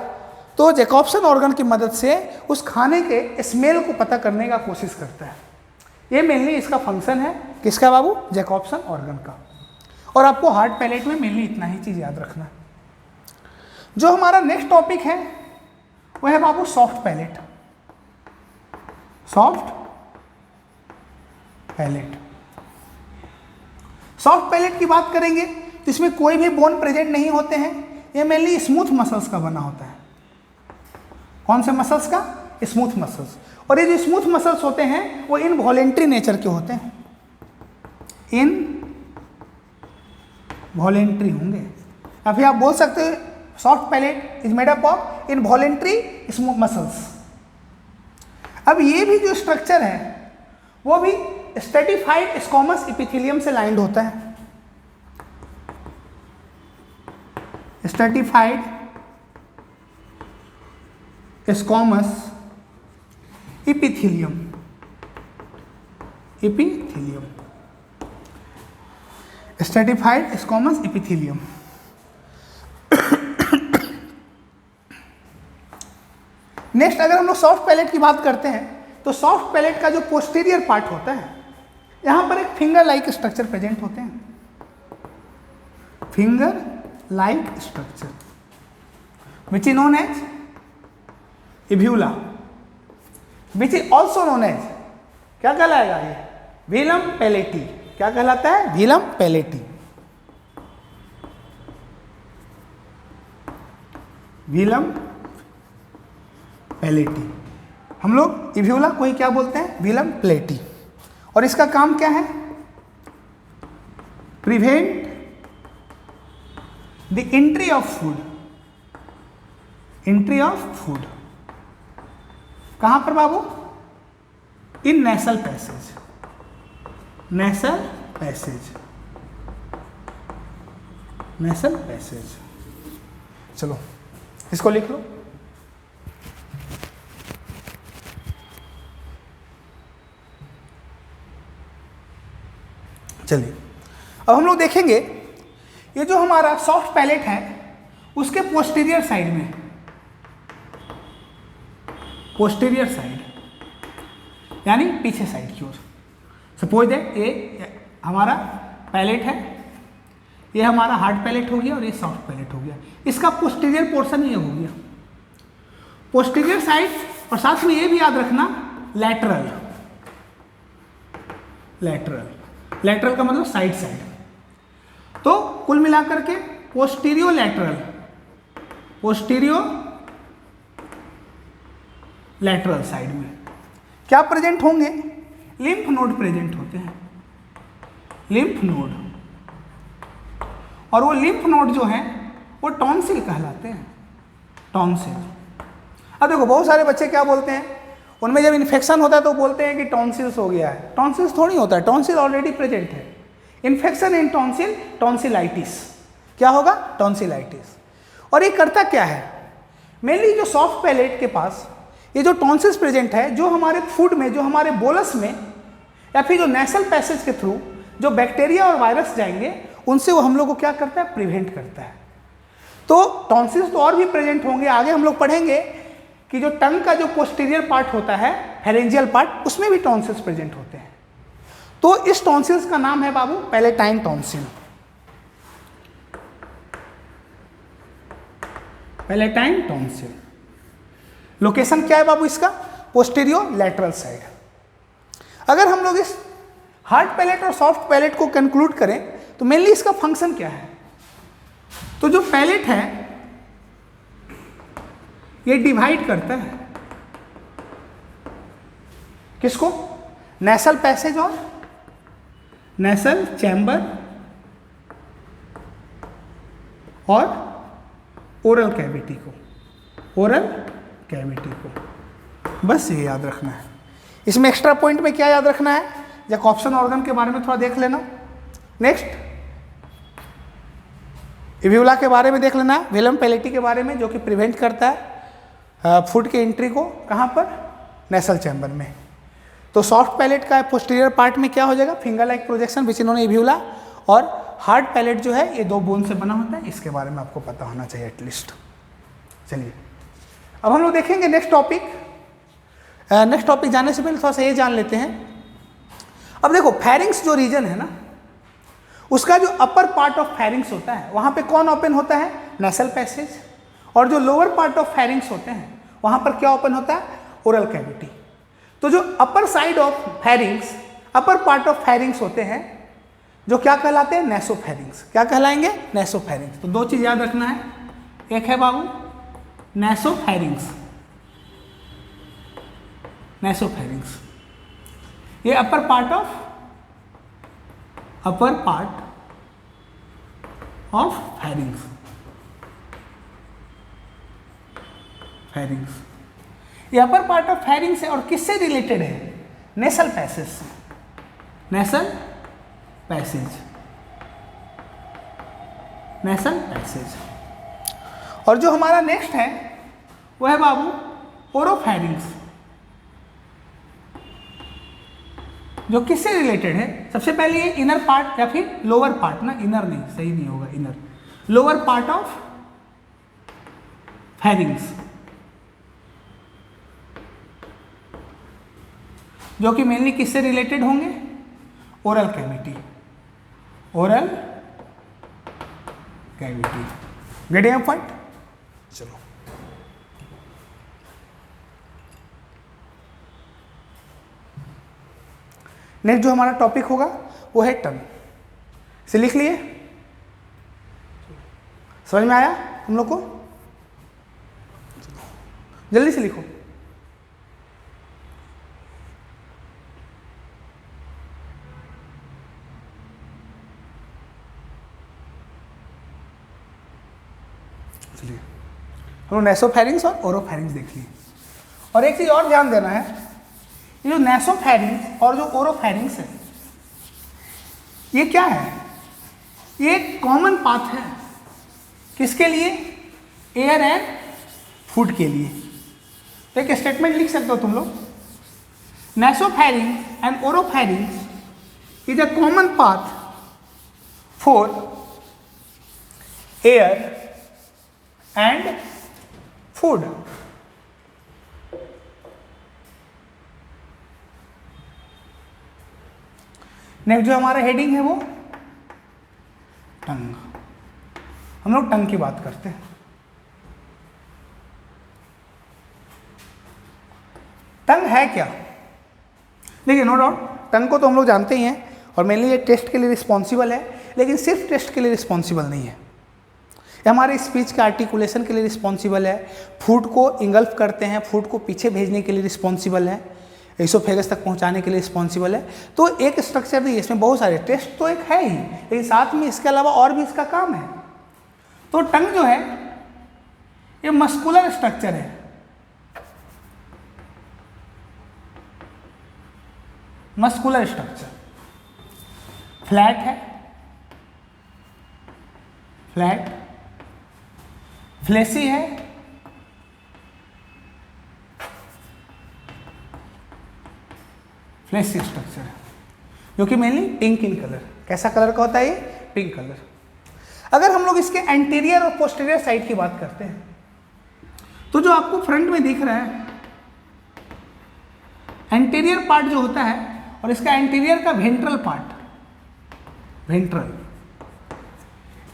तो जैकॉब्सन ऑर्गन की मदद से उस खाने के स्मेल को पता करने का कोशिश करता है। ये मेनली इसका फंक्शन है, किसका बाबू? जैकॉब्सन ऑर्गन का। और आपको हार्ड पैलेट में मेनली इतना ही चीज याद रखना है। जो हमारा नेक्स्ट टॉपिक है वो है बाबू soft palate. Soft palate, soft palate की बात करेंगे तो इसमें कोई भी बोन प्रेजेंट नहीं होते हैं। ये मेनली स्मूथ मसल्स का बना होता है। कौन से मसल्स का? Smooth muscles. और ये जो स्मूथ मसल्स होते हैं वो इनवॉलेंट्री नेचर के होते हैं, इनवॉलेंट्री होंगे। या फिर आप बोल सकते हो soft palate is made up of involuntary smooth muscles. अब ये भी जो स्ट्रक्चर है वो भी स्ट्रेटिफाइड स्क्वैमस एपिथेलियम से लाइंड होता है। Stratified squamous epithelium, epithelium, stratified squamous epithelium. Next अगर हम लोग सॉफ्ट पैलेट की बात करते हैं तो सॉफ्ट पैलेट का जो पोस्टीरियर पार्ट होता है यहां पर एक फिंगर लाइक स्ट्रक्चर प्रेजेंट होते हैं, finger like structure, which is known as uvula, which is also known as, क्या कहलाएगा ये? व्हीलम पैलेटी। क्या कहलाता है? व्हीलम पैलेटी। व्हीलम पैलेटी। हम लोग इब्यूला को ही क्या बोलते हैं? व्हीलम पैलेटी। और इसका काम क्या है? Prevent the entry of food, entry of food कहां पर बाबू? In nasal passage, nasal passage, nasal passage. चलो इसको लिख लो। चलिए अब हम लोग देखेंगे ये जो हमारा सॉफ्ट पैलेट है उसके पोस्टीरियर साइड में, पोस्टीरियर साइड यानी पीछे साइड की ओर, सपोज दैट ये हमारा पैलेट है, ये हमारा हार्ड पैलेट हो गया और ये सॉफ्ट पैलेट हो गया, इसका पोस्टीरियर पोर्शन ये हो गया, पोस्टीरियर साइड, और साथ में ये भी याद रखना लैटरल, लैटरल, लैटरल का मतलब साइड साइड। तो कुल मिलाकर के posterior lateral, posterior lateral side में क्या प्रेजेंट होंगे, लिम्फ नोड प्रेजेंट होते हैं, लिम्फ नोड, और वो लिम्फ नोड जो है वो टॉन्सिल कहलाते हैं, टॉन्सिल। अब देखो बहुत सारे बच्चे क्या बोलते हैं, उनमें जब इन्फेक्शन होता है तो बोलते हैं कि टॉन्सिल्स हो गया है, टॉन्सिल्स थोड़ी होता है, टॉन्सिल ऑलरेडी प्रेजेंट है। इन्फेक्शन इन टॉन्सिल, टॉन्सिलाइटिस, क्या होगा, टॉन्सिलाइटिस। और ये करता क्या है, मेनली जो सॉफ्ट पैलेट के पास ये जो टॉन्सिल्स प्रेजेंट है, जो हमारे फूड में, जो हमारे बोलस में या फिर जो नेसल पैसेज के थ्रू जो बैक्टीरिया और वायरस जाएंगे उनसे वो हम लोग को क्या करता है, प्रिवेंट करता है। तो टॉन्सिल्स तो और भी प्रेजेंट होंगे, आगे हम लोग पढ़ेंगे कि जो टंग का जो पोस्टीरियर पार्ट होता है, फेरेंजियल पार्ट, उसमें भी टॉन्सिल्स प्रेजेंट होते हैं। तो इस टॉन्सिल्स का नाम है बाबू palatine tonsil, palatine tonsil. Location क्या है बाबू इसका, पोस्टीरियो लैटरल साइड। अगर हम लोग इस हार्ड पैलेट और सॉफ्ट पैलेट को कंक्लूड करें तो मेनली इसका फंक्शन क्या है, तो जो पैलेट है ये डिवाइड करता है किसको, नेसल पैसेज और नेसल चैम्बर और ओरल कैविटी को, ओरल कैविटी को, बस ये याद रखना है। इसमें एक्स्ट्रा पॉइंट में क्या याद रखना है, जैकोब्सन ऑर्गन के बारे में थोड़ा देख लेना। नेक्स्ट इव्यूला के बारे में देख लेना, वेलम पैलेटी के बारे में, जो कि प्रिवेंट करता है फूड के एंट्री को, कहाँ पर, नेसल चैम्बर में। तो सॉफ्ट पैलेट का पोस्टीरियर पार्ट में क्या हो जाएगा, फिंगर लाइक प्रोजेक्शन विच इन्होंने इव्यूला, और हार्ड पैलेट जो है ये 2 बोन से बना होता है, इसके बारे में आपको पता होना चाहिए एटलीस्ट। चलिए अब हम लोग देखेंगे नेक्स्ट टॉपिक। नेक्स्ट टॉपिक जाने से पहले थोड़ा सा ये जान लेते हैं। अब देखो फेरिंग्स जो रीजन है ना, उसका जो अपर पार्ट ऑफ फेरिंग्स होता है वहाँ पे कौन ओपन होता है, नेसल पैसेज, और जो लोअर पार्ट ऑफ फेरिंग्स होते हैं वहाँ पर क्या ओपन होता है, ओरल कैविटी। तो जो upper side of pharynx, upper part of pharynx होते हैं जो क्या कहलाते हैं, नेसोफेरिंग्स। क्या कहलाएंगे, नेसोफेरिंग्स। तो 2 चीज़ याद रखना है, एक है बाबू नेसोफेरिंग्स, नेसोफेरिंग्स, ये upper part of pharynx, pharynx, ये अपर पार्ट ऑफ फेरिंग्स है और किससे रिलेटेड है, नेसल पैसेज से, नेसल पैसेज, नेसल पैसेज। और जो हमारा नेक्स्ट है वो है बाबू ओरोफेरिंग्स, जो किससे रिलेटेड है, सबसे पहले ये इनर पार्ट या फिर लोअर पार्ट ना, इनर नहीं, सही नहीं होगा, inner, lower part of pharynx, जो कि मेनली किससे रिलेटेड होंगे, oral cavity, oral cavity. Getting a point. चलो नेक्स्ट जो हमारा टॉपिक होगा वो है टंग। इसे लिख लिए, समझ में आया तुम लोग को, जल्दी से लिखो। चलिए हम लोग नेसोफेरिंग्स और ओरोफेरिंग्स देख लिए। और एक चीज और ध्यान देना है, ये जो नेसोफेरिंग्स और जो ओरोफेरिंग्स है ये क्या है, ये एक कॉमन पाथ है किसके लिए, एयर एंड फूड के लिए। तो एक स्टेटमेंट लिख सकते हो तुम लोग, नेसोफेरिंग्स and oropharynx is a common path for air and food. Next जो हमारा हेडिंग है वो टंग। हम लोग टंग की बात करते हैं। टंग है क्या? देखिए, नो डाउट टंग को तो हम लोग जानते ही हैं और मेनली ये टेस्ट के लिए रिस्पॉन्सिबल है, लेकिन सिर्फ टेस्ट के लिए रिस्पॉन्सिबल नहीं है। ये हमारे स्पीच के आर्टिकुलेशन के लिए रिस्पॉन्सिबल है, फूड को इंगल्फ करते हैं, फूड को पीछे भेजने के लिए रिस्पॉन्सिबल है, एसोफेगस तक पहुंचाने के लिए रिस्पॉन्सिबल है। तो एक स्ट्रक्चर नहीं है, इसमें बहुत सारे, टेस्ट तो एक है ही, लेकिन साथ में इसके अलावा और भी इसका काम है। तो टंग जो है ये मस्कुलर स्ट्रक्चर है, मस्कुलर स्ट्रक्चर, फ्लैट है, फ्लैट, फ्लेसी है, फ्लेसी स्ट्रक्चर है, जो कि मेनली पिंक इन कलर। कैसा कलर का होता है ये? Pink colour. अगर हम लोग इसके एंटीरियर और पोस्टीरियर साइड की बात करते हैं, तो जो आपको फ्रंट में दिख रहा है एंटीरियर पार्ट जो होता है, और इसका एंटीरियर का वेंट्रल पार्ट, वेंट्रल,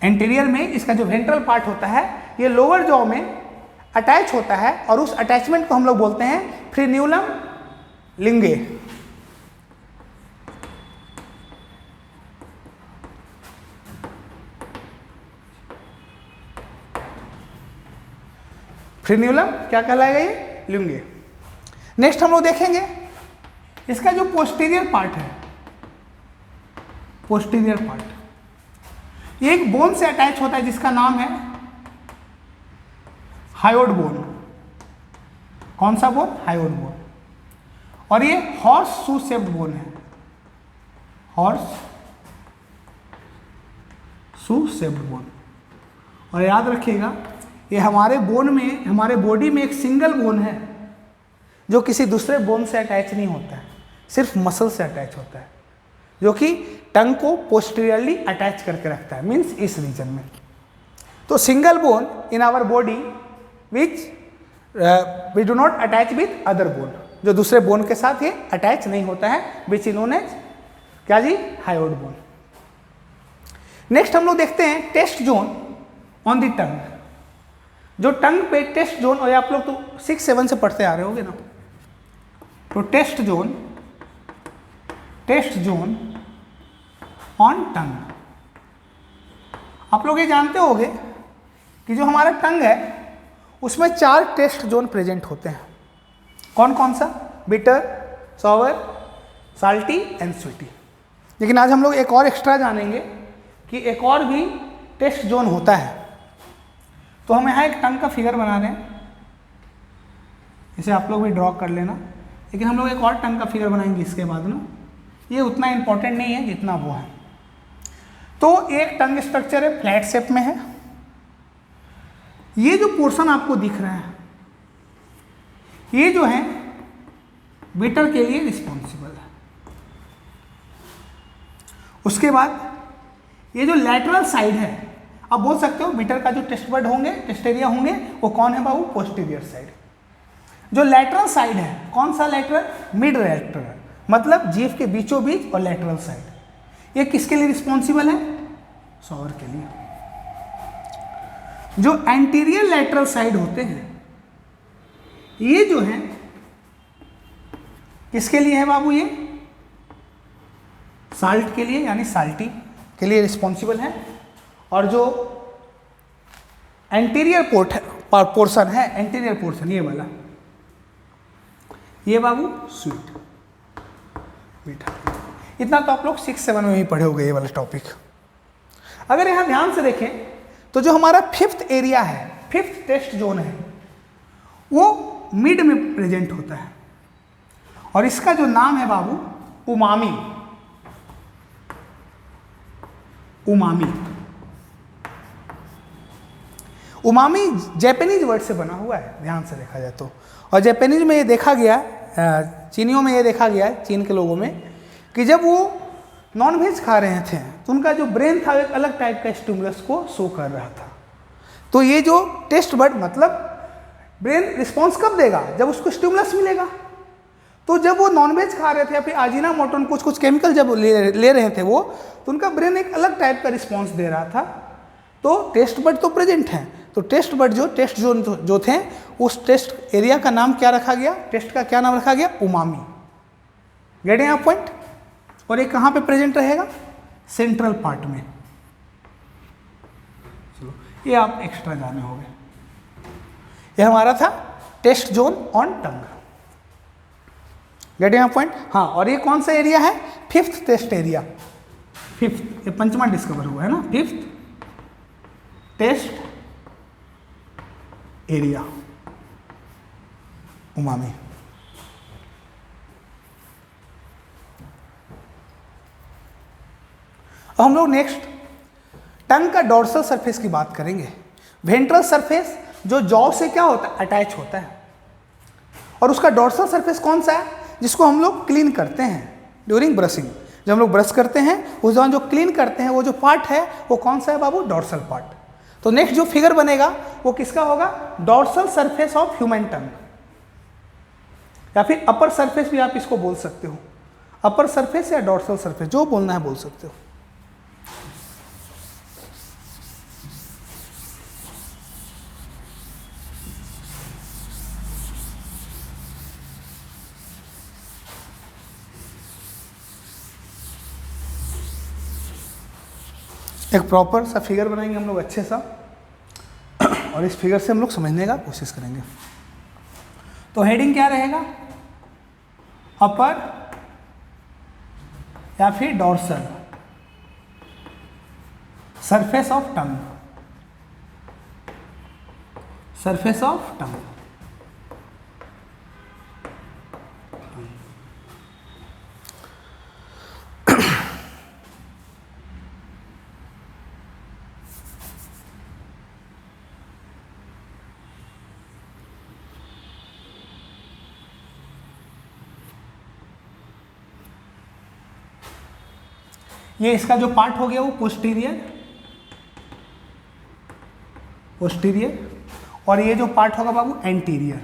एंटीरियर में इसका जो वेंट्रल पार्ट होता है ये लोअर जॉ में अटैच होता है, और उस अटैचमेंट को हम लोग बोलते हैं फ्रेन्यूलम लिंगे। फ्रेन्यूलम क्या कहलाएगा? ये लिंगे। नेक्स्ट हम लोग देखेंगे इसका जो पोस्टीरियर पार्ट है, पोस्टीरियर पार्ट, ये एक बोन से अटैच होता है जिसका नाम है हायोड बोन। कौन सा बोन? Hyoid bone. और ये हॉर्स शू शेप्ड बोन है, हॉर्स शू शेप्ड बोन। और याद रखिएगा ये हमारे बोन में, हमारे बॉडी में एक सिंगल बोन है जो किसी दूसरे बोन से अटैच नहीं होता है, सिर्फ मसल से अटैच होता है, जो कि टंग को पोस्टीरियरली अटैच करके रखता है, मीन्स इस रीजन में। तो single bone in our body which we do not attach with other bone, जो दूसरे बोन के साथ ये अटैच नहीं होता है, विच इज नोन एज क्या जी? Hyoid bone. नेक्स्ट हम लोग देखते हैं taste zone on the tongue. जो टंग पे टेस्ट जोन, और आप लोग तो 6-7 से पढ़ते आ रहे होगे ना, तो टेस्ट जोन ऑन टंग। आप लोग ये जानते होंगे कि जो हमारा टंग है उसमें 4 टेस्ट जोन प्रेजेंट होते हैं। कौन कौन सा? Bitter, sour, salty and sweety. लेकिन आज हम लोग एक और एक्स्ट्रा जानेंगे कि एक और भी टेस्ट जोन होता है। तो हम यहाँ एक टंग का फिगर बना रहे हैं, इसे आप लोग भी ड्रॉ कर लेना। लेकिन हम लोग एक और टंग का फिगर बनाएंगे इसके बाद ना, ये उतना इंपॉर्टेंट नहीं है जितना वो है। तो एक टंग स्ट्रक्चर है, फ्लैट शेप में है। ये जो पोर्शन आपको दिख रहा है ये जो है बिटर के लिए रिस्पॉन्सिबल है। उसके बाद ये जो लैटरल साइड है, आप बोल सकते हो बिटर का जो टेस्ट बड होंगे, टेस्ट एरिया होंगे, वो कौन है बाबू? Posterior side. जो लैटरल साइड है, कौन सा लैटरल? मिड लैटरल, मतलब जीभ के बीचों बीच और लैटरल साइड। ये किसके लिए रिस्पॉन्सिबल है? सॉवर के लिए। जो एंटीरियर लैटरल साइड होते हैं ये जो है किसके लिए है बाबू? ये साल्ट के लिए, यानी साल्टी के लिए रिस्पॉन्सिबल है। और जो एंटीरियर पोर्शन है, एंटीरियर पोर्शन ये वाला, ये बाबू स्वीट, मीठा। इतना तो आप लोग 6-7 में ही पढ़े होंगे ये वाला टॉपिक। अगर यहाँ ध्यान से देखें तो जो हमारा 5th एरिया है, 5th टेस्ट जोन है, वो मिड में प्रेजेंट होता है, और इसका जो नाम है बाबू umami. Umami, umami Japanese word से बना हुआ है, ध्यान से देखा जाए तो। और जापानीज में ये देखा गया, चीनियों में ये देखा गया, चीन के लोगों में, कि जब वो नॉनवेज खा रहे थे तो उनका जो ब्रेन था एक अलग टाइप का स्टिमुलस को शो कर रहा था। तो ये जो टेस्ट बड मतलब ब्रेन रिस्पॉन्स कब देगा? जब उसको स्टिमुलस मिलेगा। तो जब वो नॉनवेज खा रहे थे या फिर अजीनामोटो कुछ कुछ केमिकल जब ले रहे थे वो, तो उनका ब्रेन एक अलग टाइप का रिस्पॉन्स दे रहा था। तो टेस्ट बड तो प्रेजेंट हैं, तो टेस्ट बड जो टेस्ट जो थे उस टेस्ट एरिया का नाम क्या रखा गया? टेस्ट का क्या नाम रखा गया? उमामी। गेट यहाँ पॉइंट? और ये कहाँ पे प्रेजेंट रहेगा? सेंट्रल पार्ट में। चलो ये आप एक्स्ट्रा जाने होंगे। ये हमारा था taste zone on tongue. Get यहाँ पॉइंट? हाँ, और ये कौन सा एरिया है? Fifth test area. फिफ्थ, ये पंचमा डिस्कवर हुआ है ना, फिफ्थ टेस्ट एरिया उमामी। अब हम लोग नेक्स्ट टंग का डोर्सल सरफेस की बात करेंगे। वेंट्रल सरफेस जो जॉ से क्या होता है? अटैच होता है। और उसका डोर्सल सरफेस कौन सा है? जिसको हम लोग क्लीन करते हैं ड्यूरिंग ब्रशिंग। जब हम लोग ब्रश करते हैं उस दौरान जो क्लीन करते हैं वो जो पार्ट है वो कौन सा है बाबू? Dorsal part. तो नेक्स्ट जो फिगर बनेगा वो किसका होगा? Dorsal surface of human tongue, या फिर अपर सरफेस भी आप इसको बोल सकते हो। अपर सरफेस या डोर्सल सरफेस, जो बोलना है बोल सकते हो। एक प्रॉपर सा फिगर बनाएंगे हम लोग अच्छे सा, और इस फिगर से हम लोग समझने का कोशिश करेंगे। तो हेडिंग क्या रहेगा? अपर या फिर dorsal surface of tongue, surface of tongue. ये इसका जो पार्ट हो गया वो पोस्टीरियर, और ये जो पार्ट होगा बाबू एंटीरियर।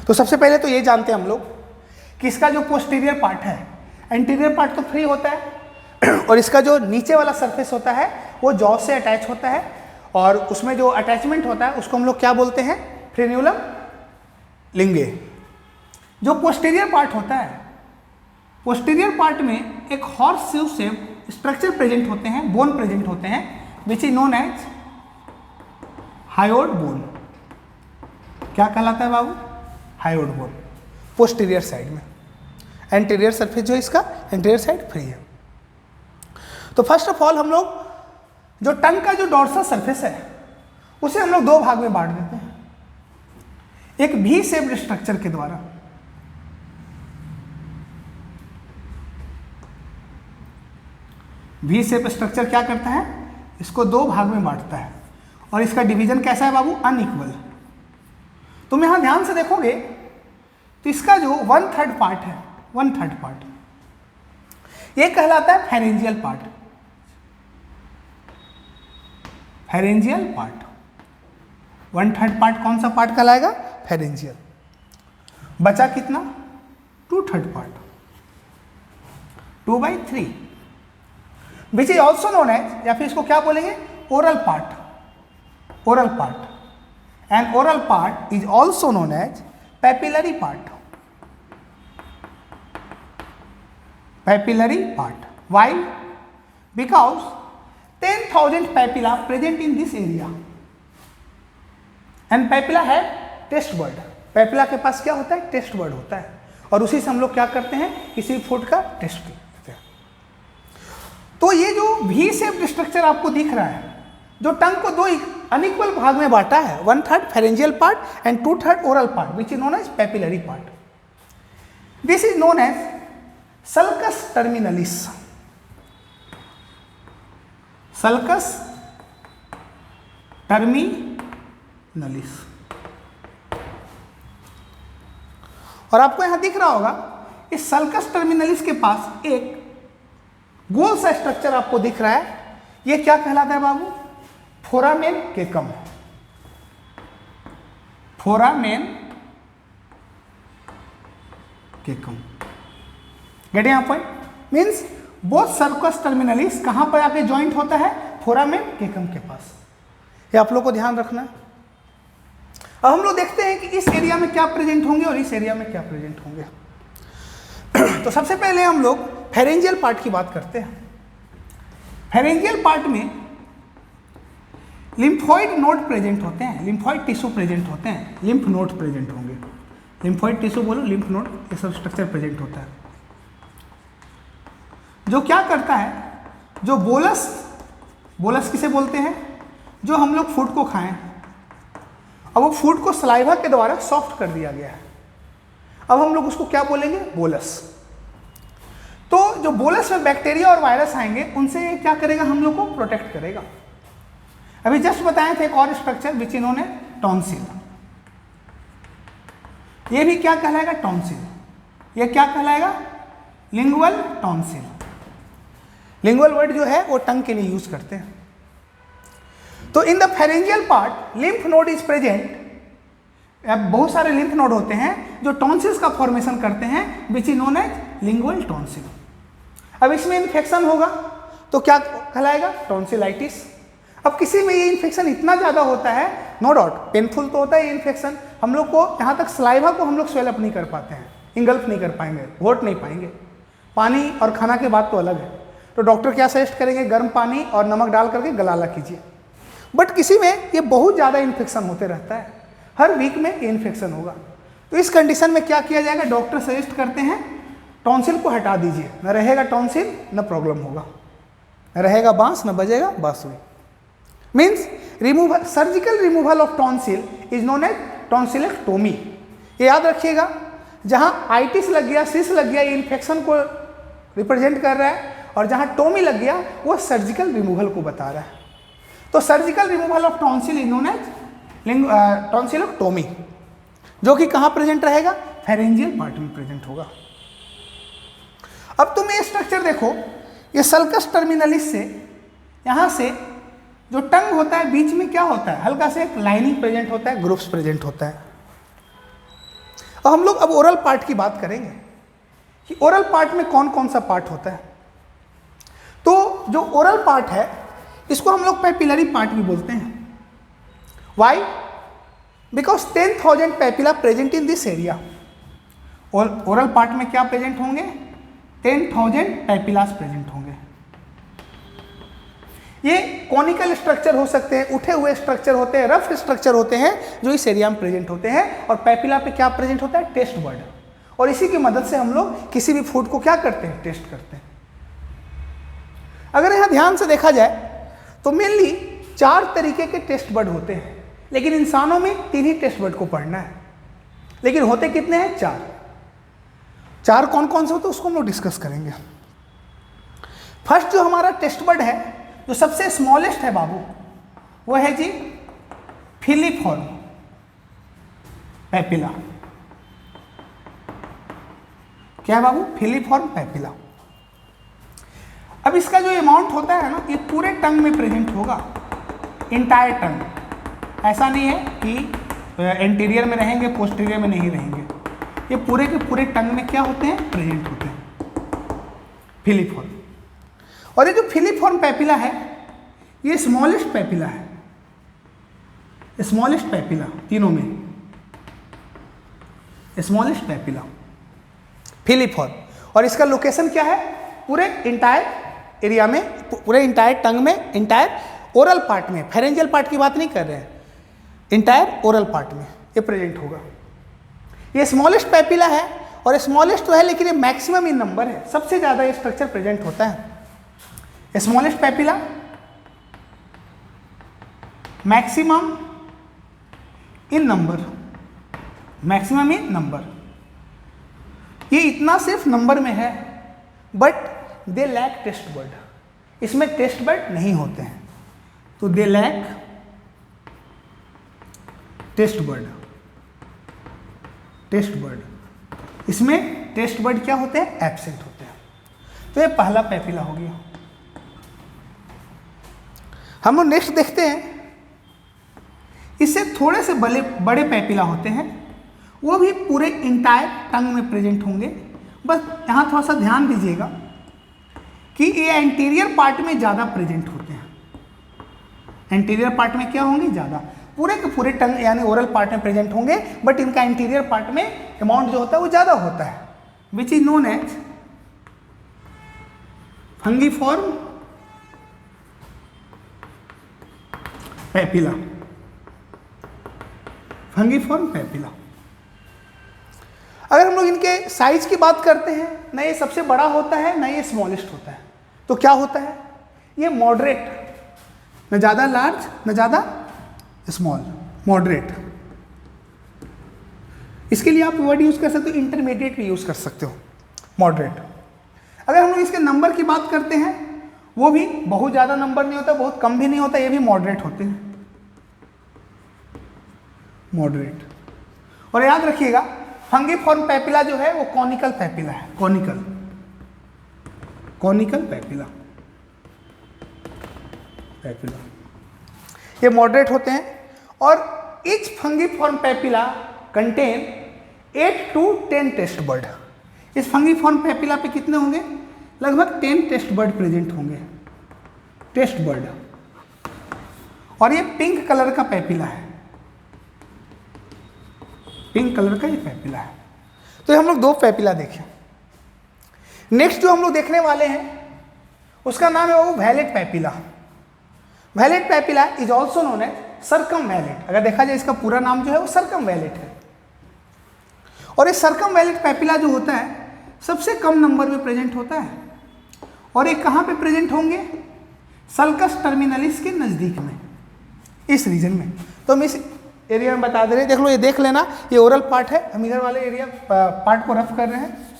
तो सबसे पहले तो ये जानते हैं हम लोग कि इसका जो पोस्टीरियर पार्ट है, एंटीरियर पार्ट तो फ्री होता है और इसका जो नीचे वाला सरफेस होता है वो जॉ से अटैच होता है, और उसमें जो अटैचमेंट होता है उसको हम लोग क्या बोलते हैं? Frenulum linguae. जो पोस्टीरियर पार्ट होता है, पोस्टीरियर पार्ट में एक horseshoe shape structure present होते हैं, बोन प्रेजेंट होते हैं, which is known as hyoid bone. क्या कहलाता है बाबू? Hyoid bone. पोस्टीरियर साइड में, एंटीरियर सरफेस जो इसका एंटीरियर साइड फ्री है। तो फर्स्ट ऑफ ऑल हम लोग जो टंग का जो डोर्सल सरफेस है उसे हम लोग दो भाग में बांट देते हैं, एक भी शेप्ड स्ट्रक्चर के द्वारा। वी शेप स्ट्रक्चर क्या करता है? इसको दो भाग में बांटता है, और इसका डिवीजन कैसा है बाबू? अनइक्वल। तुम यहां ध्यान से देखोगे तो इसका जो 1/3 पार्ट है, 1/3 पार्ट, ये कहलाता है pharyngeal part. Pharyngeal part 1/3 part कौन सा पार्ट कहलाएगा? फेरेंजियल। बचा कितना? 2/3 part, 2/3, which is also known as, या फिर इसको क्या बोलेंगे? Oral part. Oral part, and oral part is also known as papillary part. Papillary part, why? Because 10,000 papilla present in this area, and papilla है टेस्ट बर्ड। पैपिला के पास क्या होता है? टेस्ट बर्ड होता है, और उसी से हम लोग क्या करते हैं? किसी फूड का टेस्ट करते हैं। तो ये जो वी शेप्ड स्ट्रक्चर आपको दिख रहा है, जो टंग को दो अनइक्वल भाग में बांटा है, 1/3 pharyngeal part and 2/3 oral part, which is known as papillary part. This is known as sulcus terminalis. Sulcus terminalis. और आपको यहां दिख रहा होगा इस सल्कस टर्मिनलिस के पास एक गोल सा स्ट्रक्चर आपको दिख रहा है, ये क्या कहलाता है बाबू? Foramen caecum. Foramen caecum. Get यहाँ point? Means both sulcus terminalis कहाँ पर आके ज्वाइंट होता है? फोरामेन केकम के पास। ये आप लोग को ध्यान रखना है। अब हम लोग देखते हैं कि इस एरिया में क्या प्रेजेंट होंगे और इस एरिया में क्या प्रेजेंट होंगे। तो सबसे पहले हम लोग फेरेंजियल पार्ट की बात करते हैं। फेरेंजियल पार्ट में लिम्फोइड नोड प्रेजेंट होते हैं, लिम्फोइड टिश्यू प्रेजेंट होते हैं, लिम्फ नोड प्रेजेंट होंगे। लिम्फोइड टिश्यू बोलो, लिम्फ नोड, ये सब स्ट्रक्चर प्रेजेंट होता है। जो क्या करता है, जो बोलस, बोलस किसे बोलते हैं? जो हम लोग फूड को खाएं, अब वो फूड को सलाइवा के द्वारा सॉफ्ट कर दिया गया है, अब हम लोग उसको क्या बोलेंगे? बोलस। तो जो बोलस में बैक्टीरिया और वायरस आएंगे, उनसे ये क्या करेगा? हम लोग को प्रोटेक्ट करेगा। अभी जस्ट बताए थे एक और स्ट्रक्चर विच इन्होंने टॉन्सिल, ये भी क्या कहलाएगा? टॉन्सिल। ये क्या कहलाएगा? Lingual tonsil. लिंगुअल वर्ड जो है वो टंग के लिए यूज करते हैं। तो in the pharyngeal part lymph node is present. अब बहुत सारे लिम्फ नोड होते हैं जो टॉन्सिल्स का फॉर्मेशन करते हैं, which is known as lingual tonsil. अब इसमें इन्फेक्शन होगा तो क्या कहलाएगा? टॉन्सिलाइटिस। अब किसी में ये इन्फेक्शन इतना ज़्यादा होता है, नो डाउट पेनफुल तो होता है ये इन्फेक्शन, हम लोग को यहाँ तक सलाइवा को हम लोग स्वेल अप नहीं कर पाते हैं, इंगल्फ नहीं कर पाएंगे, घोट नहीं पाएंगे। पानी और खाना की बात तो अलग है, तो डॉक्टर क्या सजेस्ट करेंगे? गर्म पानी और नमक डाल करके गलाला कीजिए। बट किसी में ये बहुत ज़्यादा इन्फेक्शन होते रहता है, हर वीक में ये इन्फेक्शन होगा, तो इस कंडीशन में क्या किया जाएगा? डॉक्टर सजेस्ट करते हैं टॉन्सिल को हटा दीजिए, न रहेगा टॉन्सिल न प्रॉब्लम होगा, न रहेगा बांस न बजेगा बांसुरी। Means removal, surgical removal of tonsil is known as tonsillectomy. ये याद रखिएगा, जहाँ आइटिस लग गया, सिस लग गया, ये इन्फेक्शन को रिप्रेजेंट कर रहा है, और जहाँ टोमी लग गया वो सर्जिकल रिमूवल को बता रहा है। तो surgical removal of tonsil is known as tonsillectomy, जो कि कहाँ प्रेजेंट रहेगा? फेरेंजियल पार्ट में प्रेजेंट होगा। अब तुम ये स्ट्रक्चर देखो, ये सल्कस टर्मिनलिस से यहाँ से जो टंग होता है, बीच में क्या होता है? हल्का से एक लाइनिंग प्रेजेंट होता है, ग्रुप्स प्रेजेंट होता है। और हम लोग अब ओरल पार्ट की बात करेंगे कि ओरल पार्ट में कौन कौन सा पार्ट होता है। तो जो ओरल पार्ट है इसको हम लोग पैपिलरी पार्ट भी बोलते हैं। Why? Because 10,000 papilla present in this area. और ओरल पार्ट में क्या प्रेजेंट होंगे? 10,000 पैपिलास प्रेजेंट होंगे। ये कॉनिकल स्ट्रक्चर हो सकते हैं, उठे हुए स्ट्रक्चर होते हैं, रफ स्ट्रक्चर होते हैं जो इस एरिया में प्रेजेंट होते हैं। और पैपिला पे क्या प्रेजेंट होता है? Taste bud. और इसी की मदद से हम लोग किसी भी फूड को क्या करते हैं? टेस्ट करते हैं। अगर यहाँ ध्यान से देखा जाए तो मेनली 4 तरीके के टेस्ट बर्ड होते हैं, लेकिन इंसानों में 3 ही टेस्ट बर्ड को पढ़ना है, लेकिन होते कितने हैं? 4। 4 कौन कौन से होते हैं उसको हम लोग डिस्कस करेंगे। फर्स्ट जो हमारा टेस्ट बर्ड है, जो सबसे स्मॉलेस्ट है बाबू, वो है जी फिलीफॉर्म पैपिला। क्या है बाबू? Filiform papilla. अब इसका जो अमाउंट होता है ना, ये पूरे टंग में प्रेजेंट होगा, इंटायर टंग। ऐसा नहीं है कि एंटीरियर में रहेंगे, पोस्टीरियर में नहीं रहेंगे, ये पूरे के पूरे टंग में क्या होते हैं? प्रेजेंट होते हैं फिलीफॉर्म। और ये जो फिलीफॉर्म पैपिला है ये स्मॉलेस्ट पैपिला है, स्मॉलेस्ट पैपिला तीनों में, स्मॉलेस्ट पैपिला फिलीफॉर्म। और इसका लोकेशन क्या है? पूरे इंटायर एरिया में, पूरे इंटायर टंग में, इंटायर ओरल पार्ट में, फेरेंजियल पार्ट की बात नहीं कर रहे हैं, इंटायर ओरल पार्ट में ये प्रेजेंट होगा। ये स्मॉलेस्ट पैपिला है, और स्मॉलेस्ट तो है लेकिन ये मैक्सिमम इन नंबर है, सबसे ज़्यादा ये स्ट्रक्चर प्रेजेंट होता है। Smallest papilla, maximum in number, maximum in number. ये इतना सिर्फ नंबर में है, but they lack taste bud, इसमें टेस्ट बर्ड नहीं होते हैं, तो they lack taste bud. Taste bud, इसमें टेस्ट बर्ड क्या होते हैं? एब्सेंट होते हैं। तो ये पहला पैपिला हो गया। हम लोग नेक्स्ट देखते हैं, इससे थोड़े से बड़े पैपिला होते हैं, वो भी पूरे इंटायर टंग में प्रेजेंट होंगे। बस यहाँ थोड़ा सा ध्यान दीजिएगा कि ये एंटीरियर पार्ट में ज़्यादा प्रेजेंट होते हैं। एंटीरियर पार्ट में क्या होंगे? ज़्यादा, पूरे के पूरे टंग यानी ओरल पार्ट में प्रेजेंट होंगे, बट इनका इंटीरियर पार्ट में अमाउंट जो होता है वो ज़्यादा होता है, which is known as fungiform papilla. Fungiform papilla. अगर हम लोग इनके साइज की बात करते हैं, ना ये सबसे बड़ा होता है ना ये स्मॉलेस्ट होता है, तो क्या होता है? ये मॉडरेट, न ज़्यादा लार्ज न ज़्यादा स्मॉल, मॉडरेट। इसके लिए आप वर्ड यूज़ कर सकते हो, इंटरमीडिएट भी यूज़ कर सकते हो, मॉडरेट। अगर हम लोग इसके नंबर की बात करते हैं, वो भी बहुत ज़्यादा नंबर नहीं होता, बहुत कम भी नहीं होता, ये भी मॉडरेट होते हैं, मॉडरेट। और याद रखिएगा फंगीफॉर्म पैपिला जो है वो कॉनिकल पैपिला है, कॉनिकल पैपिला। ये मॉडरेट होते हैं और each fungiform papilla contain 8 to 10 taste bud. इस फंगीफॉर्म पैपिला पे कितने होंगे? लगभग 10 टेस्ट बर्ड प्रेजेंट होंगे, टेस्ट बर्ड। और ये पिंक कलर का पैपिला है, पिंक कलर का ये पैपिला है। तो ये हम लोग 2 पैपिला देखें। नेक्स्ट जो हम लोग देखने वाले हैं उसका नाम है वो vallate papilla. Vallate papilla is also known as circumvallate. अगर देखा जाए इसका पूरा नाम जो है वो सर्कमवैलेट है। और ये सर्कमवैलेट पैपिला जो होता है सबसे कम नंबर में प्रेजेंट होता है, और ये कहाँ पे प्रेजेंट होंगे? सल्कस टर्मिनलिस के नज़दीक में, इस रीजन में। तो हम इस एरिया में बता दे रहे हैं, देख लो, ये देख लेना, ये ओरल पार्ट है, हम इधर वाले एरिया पार्ट को रफ कर रहे हैं।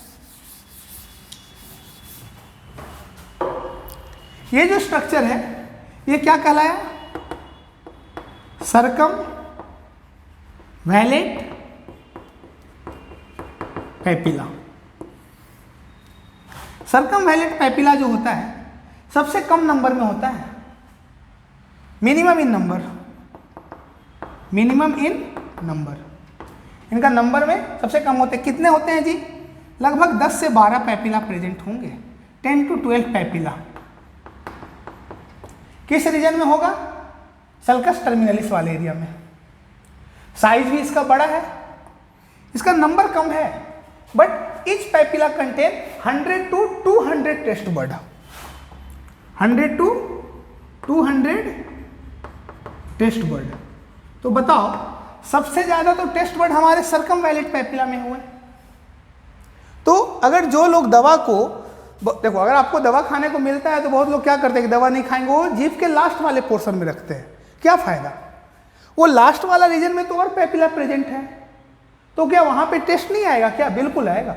ये जो स्ट्रक्चर है ये क्या कहलाया? सर्कमवैलेट पैपिला। सर्कमवैलेट पैपिला जो होता है सबसे कम नंबर में होता है, minimum in number, minimum in number. इनका नंबर में सबसे कम होते हैं। कितने होते हैं जी? लगभग 10 से 12 पैपिला प्रेजेंट होंगे, 10 to 12 पैपिला। किस रीजन में होगा? सल्कस टर्मिनलिस वाले एरिया में। साइज भी इसका बड़ा है, इसका नंबर कम है, but each papilla contain 100 to 200 taste bud, 100 to 200 taste bud. तो बताओ सबसे ज्यादा तो टेस्ट बर्ड हमारे सर्कमवैलेट पैपिला में हुए। तो अगर जो लोग दवा को, देखो अगर आपको दवा खाने को मिलता है तो बहुत लोग क्या करते हैं कि दवा नहीं खाएंगे, वो जीभ के लास्ट वाले पोर्शन में रखते हैं। क्या फायदा? वो लास्ट वाला रीजन में तो और पैपिला प्रेजेंट है, तो क्या वहां पे टेस्ट नहीं आएगा? क्या बिल्कुल आएगा।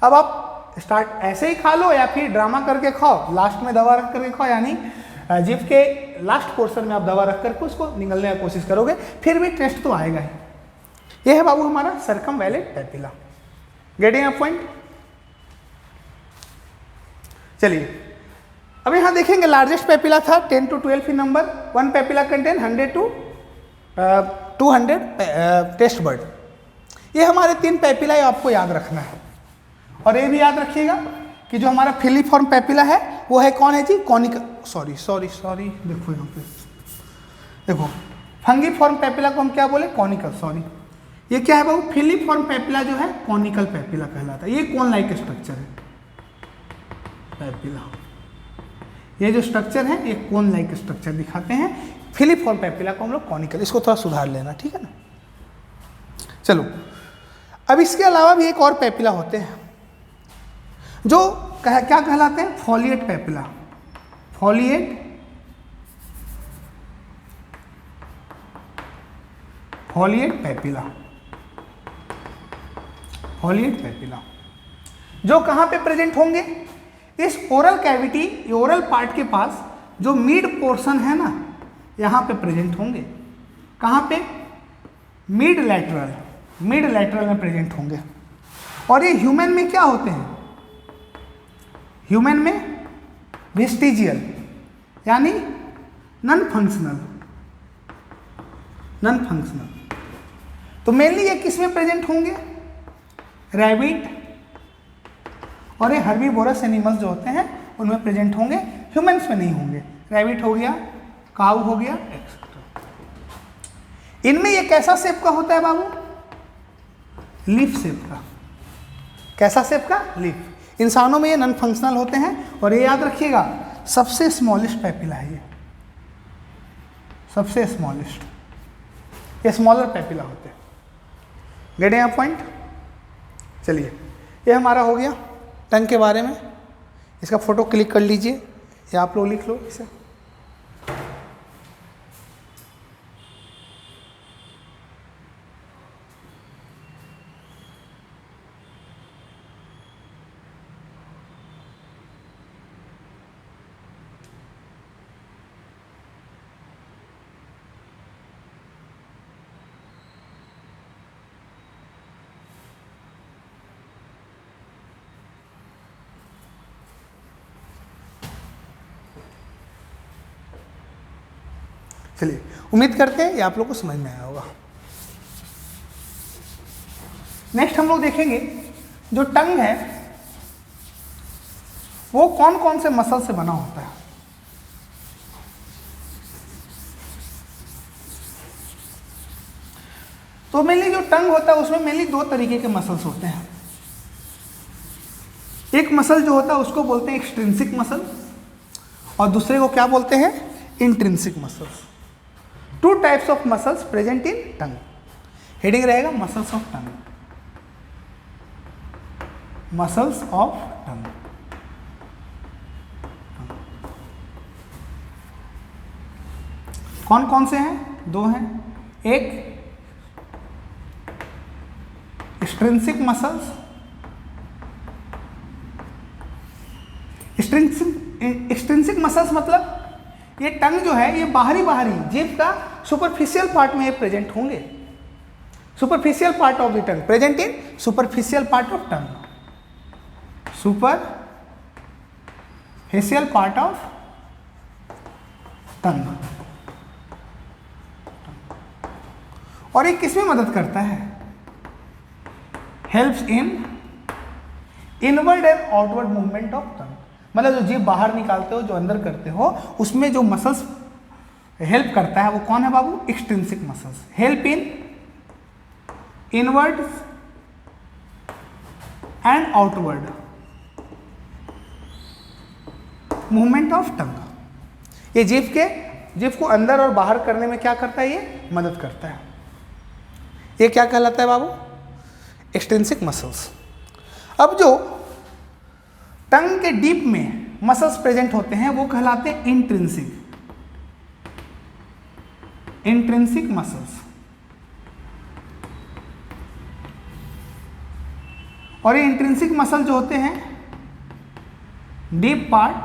अब आप स्टार्ट ऐसे ही खा लो या फिर ड्रामा करके खाओ, लास्ट में दवा रख करके खाओ, यानी जीभ के लास्ट पोर्शन में आप दवा रख करके उसको निगलने की कोशिश करोगे, फिर भी टेस्ट तो आएगा ही। ये है बाबू हमारा सर्कमवैलेट पैपिला। Getting a point? चलिए अब यहाँ देखेंगे लार्जेस्ट पैपिला था 10 to 12 in number. 1 papilla contain 100 to 200 taste bud. ये हमारे 3 पैपिला आपको याद रखना है। और ये भी याद रखिएगा कि जो हमारा फिलीफॉर्म पैपिला है वो है कौन है जी? कॉनिकल, सॉरी, देखो यहाँ पे देखो, फंगीफॉर्म पैपिला को हम क्या बोले? कॉनिकल। सॉरी, ये क्या है बाबू? फिलीफॉर्म पैपिला जो है कॉनिकल पैपिला कहलाता है। ये कौन लाइक स्ट्रक्चर है पैपिला। ये जो स्ट्रक्चर है ये कोन लाइक स्ट्रक्चर दिखाते हैं। फिलीफॉर्म पैपिला को हम लोग कॉनिकल, इसको थोड़ा सुधार लेना, ठीक है ना। चलो अब इसके अलावा भी एक और पैपिला होते हैं जो क्या कहलाते हैं? फॉलिएट पैपिला। फॉलिएट पैपिला, फॉलिएट पैपिला जो कहाँ पे प्रेजेंट होंगे? इस ओरल कैविटी, ओरल पार्ट के पास जो मिड पोर्शन है ना, यहाँ पे प्रेजेंट होंगे। कहाँ पे? मिड लैटरल में प्रेजेंट होंगे। और ये ह्यूमन में क्या होते हैं? ह्यूमन में वेस्टिजियल, यानी नॉन फंक्शनल, नॉन फंक्शनल। तो मेनली ये किस में प्रेजेंट होंगे? रैबिट और ये हर्बीवोरस एनिमल्स जो होते हैं उनमें प्रेजेंट होंगे, ह्यूमंस में नहीं होंगे। रैबिट हो गया, काऊ हो गया, एक्सेट्रा। इनमें ये कैसा शेप का होता है बाबू? लीफ शेप का। कैसा शेप का? लीफ। इंसानों में ये नॉन फंक्शनल होते हैं और ये याद रखिएगा सबसे स्मॉलेस्ट पैपिला है ये, सबसे स्मॉलेस्ट, ये स्मॉलर पैपिला होते हैं। गेट यहाँ पॉइंट? चलिए ये हमारा हो गया टंग के बारे में। इसका फोटो क्लिक कर लीजिए या आप लोग लिख लो इसे। चलिए उम्मीद करते हैं ये आप लोग को समझ में आया होगा। नेक्स्ट हम लोग देखेंगे जो टंग है वो कौन कौन से मसल से बना होता है। तो मेनली जो टंग होता है उसमें मेनली दो तरीके के मसल्स होते हैं। एक मसल जो होता है उसको बोलते हैं एक्सट्रिंसिक मसल और दूसरे को क्या बोलते हैं? Intrinsic muscles. Two types of muscles present in tongue. Heading रहेगा muscles of tongue, muscles of tongue. कौन कौन से हैं? दो हैं। एक एक्सट्रिंसिक मसल्स, एक्सट्रिंसिक मसल्स मतलब ये टंग जो है ये बाहरी जीभ का सुपरफिशियल पार्ट में ये प्रेजेंट होंगे। Superficial part of the tongue present in superficial part of tongue, superficial part of tongue. और ये किसमें मदद करता है? Helps in inward and outward movement of टंग। मतलब जो जीभ बाहर निकालते हो, जो अंदर करते हो, उसमें जो मसल्स हेल्प करता है वो कौन है बाबू? Extrinsic muscles. Help in inward and outward movement of tongue. ये जीभ को अंदर और बाहर करने में क्या करता है? ये मदद करता है। ये क्या कहलाता है बाबू? Extrinsic muscles. अब जो टंग के डीप में मसल्स प्रेजेंट होते हैं वो कहलाते हैं इंट्रिंसिक मसल्स। और ये इंट्रिंसिक मसल जो होते हैं डीप पार्ट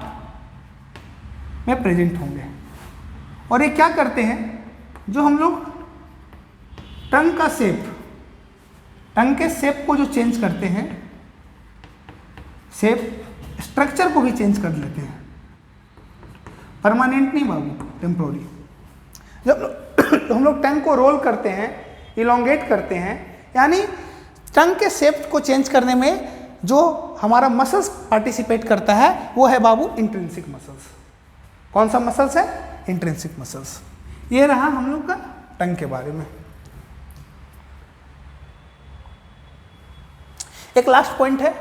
में प्रेजेंट होंगे। और ये क्या करते हैं? जो हम लोग टंग का शेप, टंग के शेप को जो चेंज करते हैं, शेप स्ट्रक्चर को भी चेंज कर लेते हैं। परमानेंट नहीं बाबू, टेम्पोररी। जब हम लोग टंग को रोल करते हैं, इलोंगेट करते हैं, यानी टंग के शेप को चेंज करने में जो हमारा मसल्स पार्टिसिपेट करता है वो है बाबू इंट्रिंसिक मसल्स। कौन सा मसल्स है? Intrinsic muscles. ये रहा हम लोग का टंग के बारे में। एक लास्ट पॉइंट है,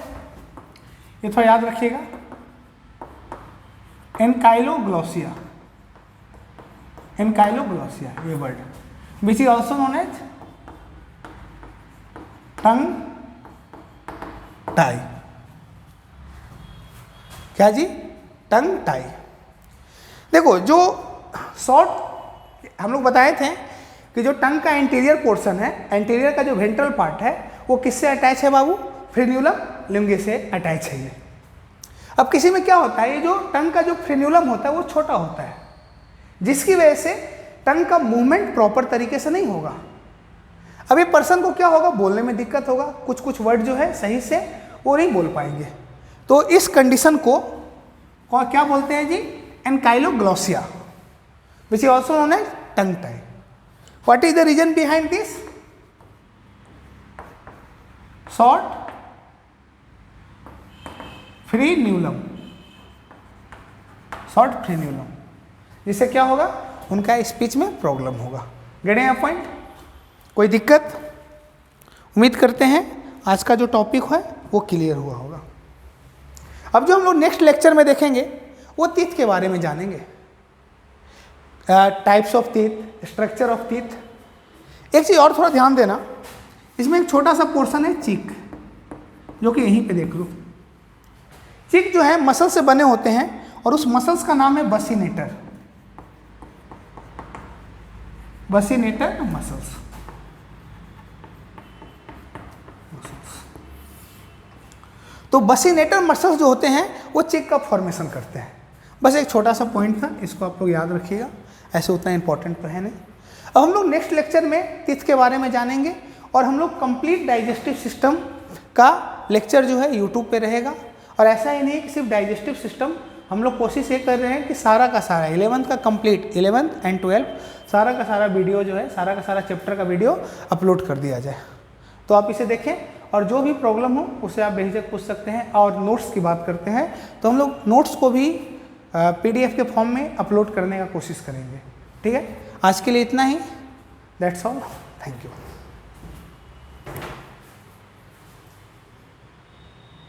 ये थोड़ा याद रखिएगा, एनकाइलोग्लोसिया। एनकाइलोग्लोसिया ये word which is also known as tongue tie. क्या जी? टंग टाई। देखो जो शॉर्ट हम लोग बताए थे कि जो टंग का एंटीरियर पोर्शन है, एंटीरियर का जो वेंट्रल पार्ट है वो किससे अटैच है बाबू? फ्रेन्यूलम लिंगे से अटैच है ये। अब किसी में क्या होता है, ये जो टंग का जो फ्रेन्यूलम होता है वो छोटा होता है, जिसकी वजह से टंग का मूवमेंट प्रॉपर तरीके से नहीं होगा। अब ये पर्सन को क्या होगा? बोलने में दिक्कत होगा, कुछ वर्ड जो है सही से वो नहीं बोल पाएंगे। तो इस कंडीशन को क्या बोलते हैं जी? एनकाइलोग्लोसिया। which is also known as tongue tie. What is the reason behind this? Short frenulum, short frenulum, जिससे क्या होगा, उनका स्पीच में प्रॉब्लम होगा। Getting a point? कोई दिक्कत? उम्मीद करते हैं आज का जो टॉपिक है वो क्लियर हुआ होगा। अब जो हम लोग नेक्स्ट लेक्चर में देखेंगे वो टीथ के बारे में जानेंगे, types of teeth, structure of teeth. एक चीज़ और थोड़ा ध्यान देना, इसमें एक छोटा सा पोर्शन है चीक, जो कि यहीं पे देख लो। चीक जो है मसल से बने होते हैं और उस मसल्स का नाम है बसिनेटर, बसिनेटर मसल्स। तो बसिनेटर मसल्स जो होते हैं वो चीक का फॉर्मेशन करते हैं। बस एक छोटा सा पॉइंट था, इसको आप लोग याद रखिएगा, ऐसे उतना इंपॉर्टेंट तो है नहीं। अब हम लोग नेक्स्ट लेक्चर में टीथ के बारे में जानेंगे और हम लोग कंप्लीट डाइजेस्टिव सिस्टम का लेक्चर जो है यूट्यूब पे रहेगा। और ऐसा ही नहीं कि सिर्फ डाइजेस्टिव सिस्टम, हम लोग कोशिश ये कर रहे हैं कि सारा का सारा 11th का कंप्लीट, 11th एंड 12th सारा का सारा वीडियो जो है, सारा का सारा चैप्टर का वीडियो अपलोड कर दिया जाए। तो आप इसे देखें और जो भी प्रॉब्लम हो उसे आप बेझिझक पूछ सकते हैं। और नोट्स की बात करते हैं तो हम लोग नोट्स को भी PDF के फॉर्म में अपलोड करने का कोशिश करेंगे। ठीक है, आज के लिए इतना ही। That's all, thank you.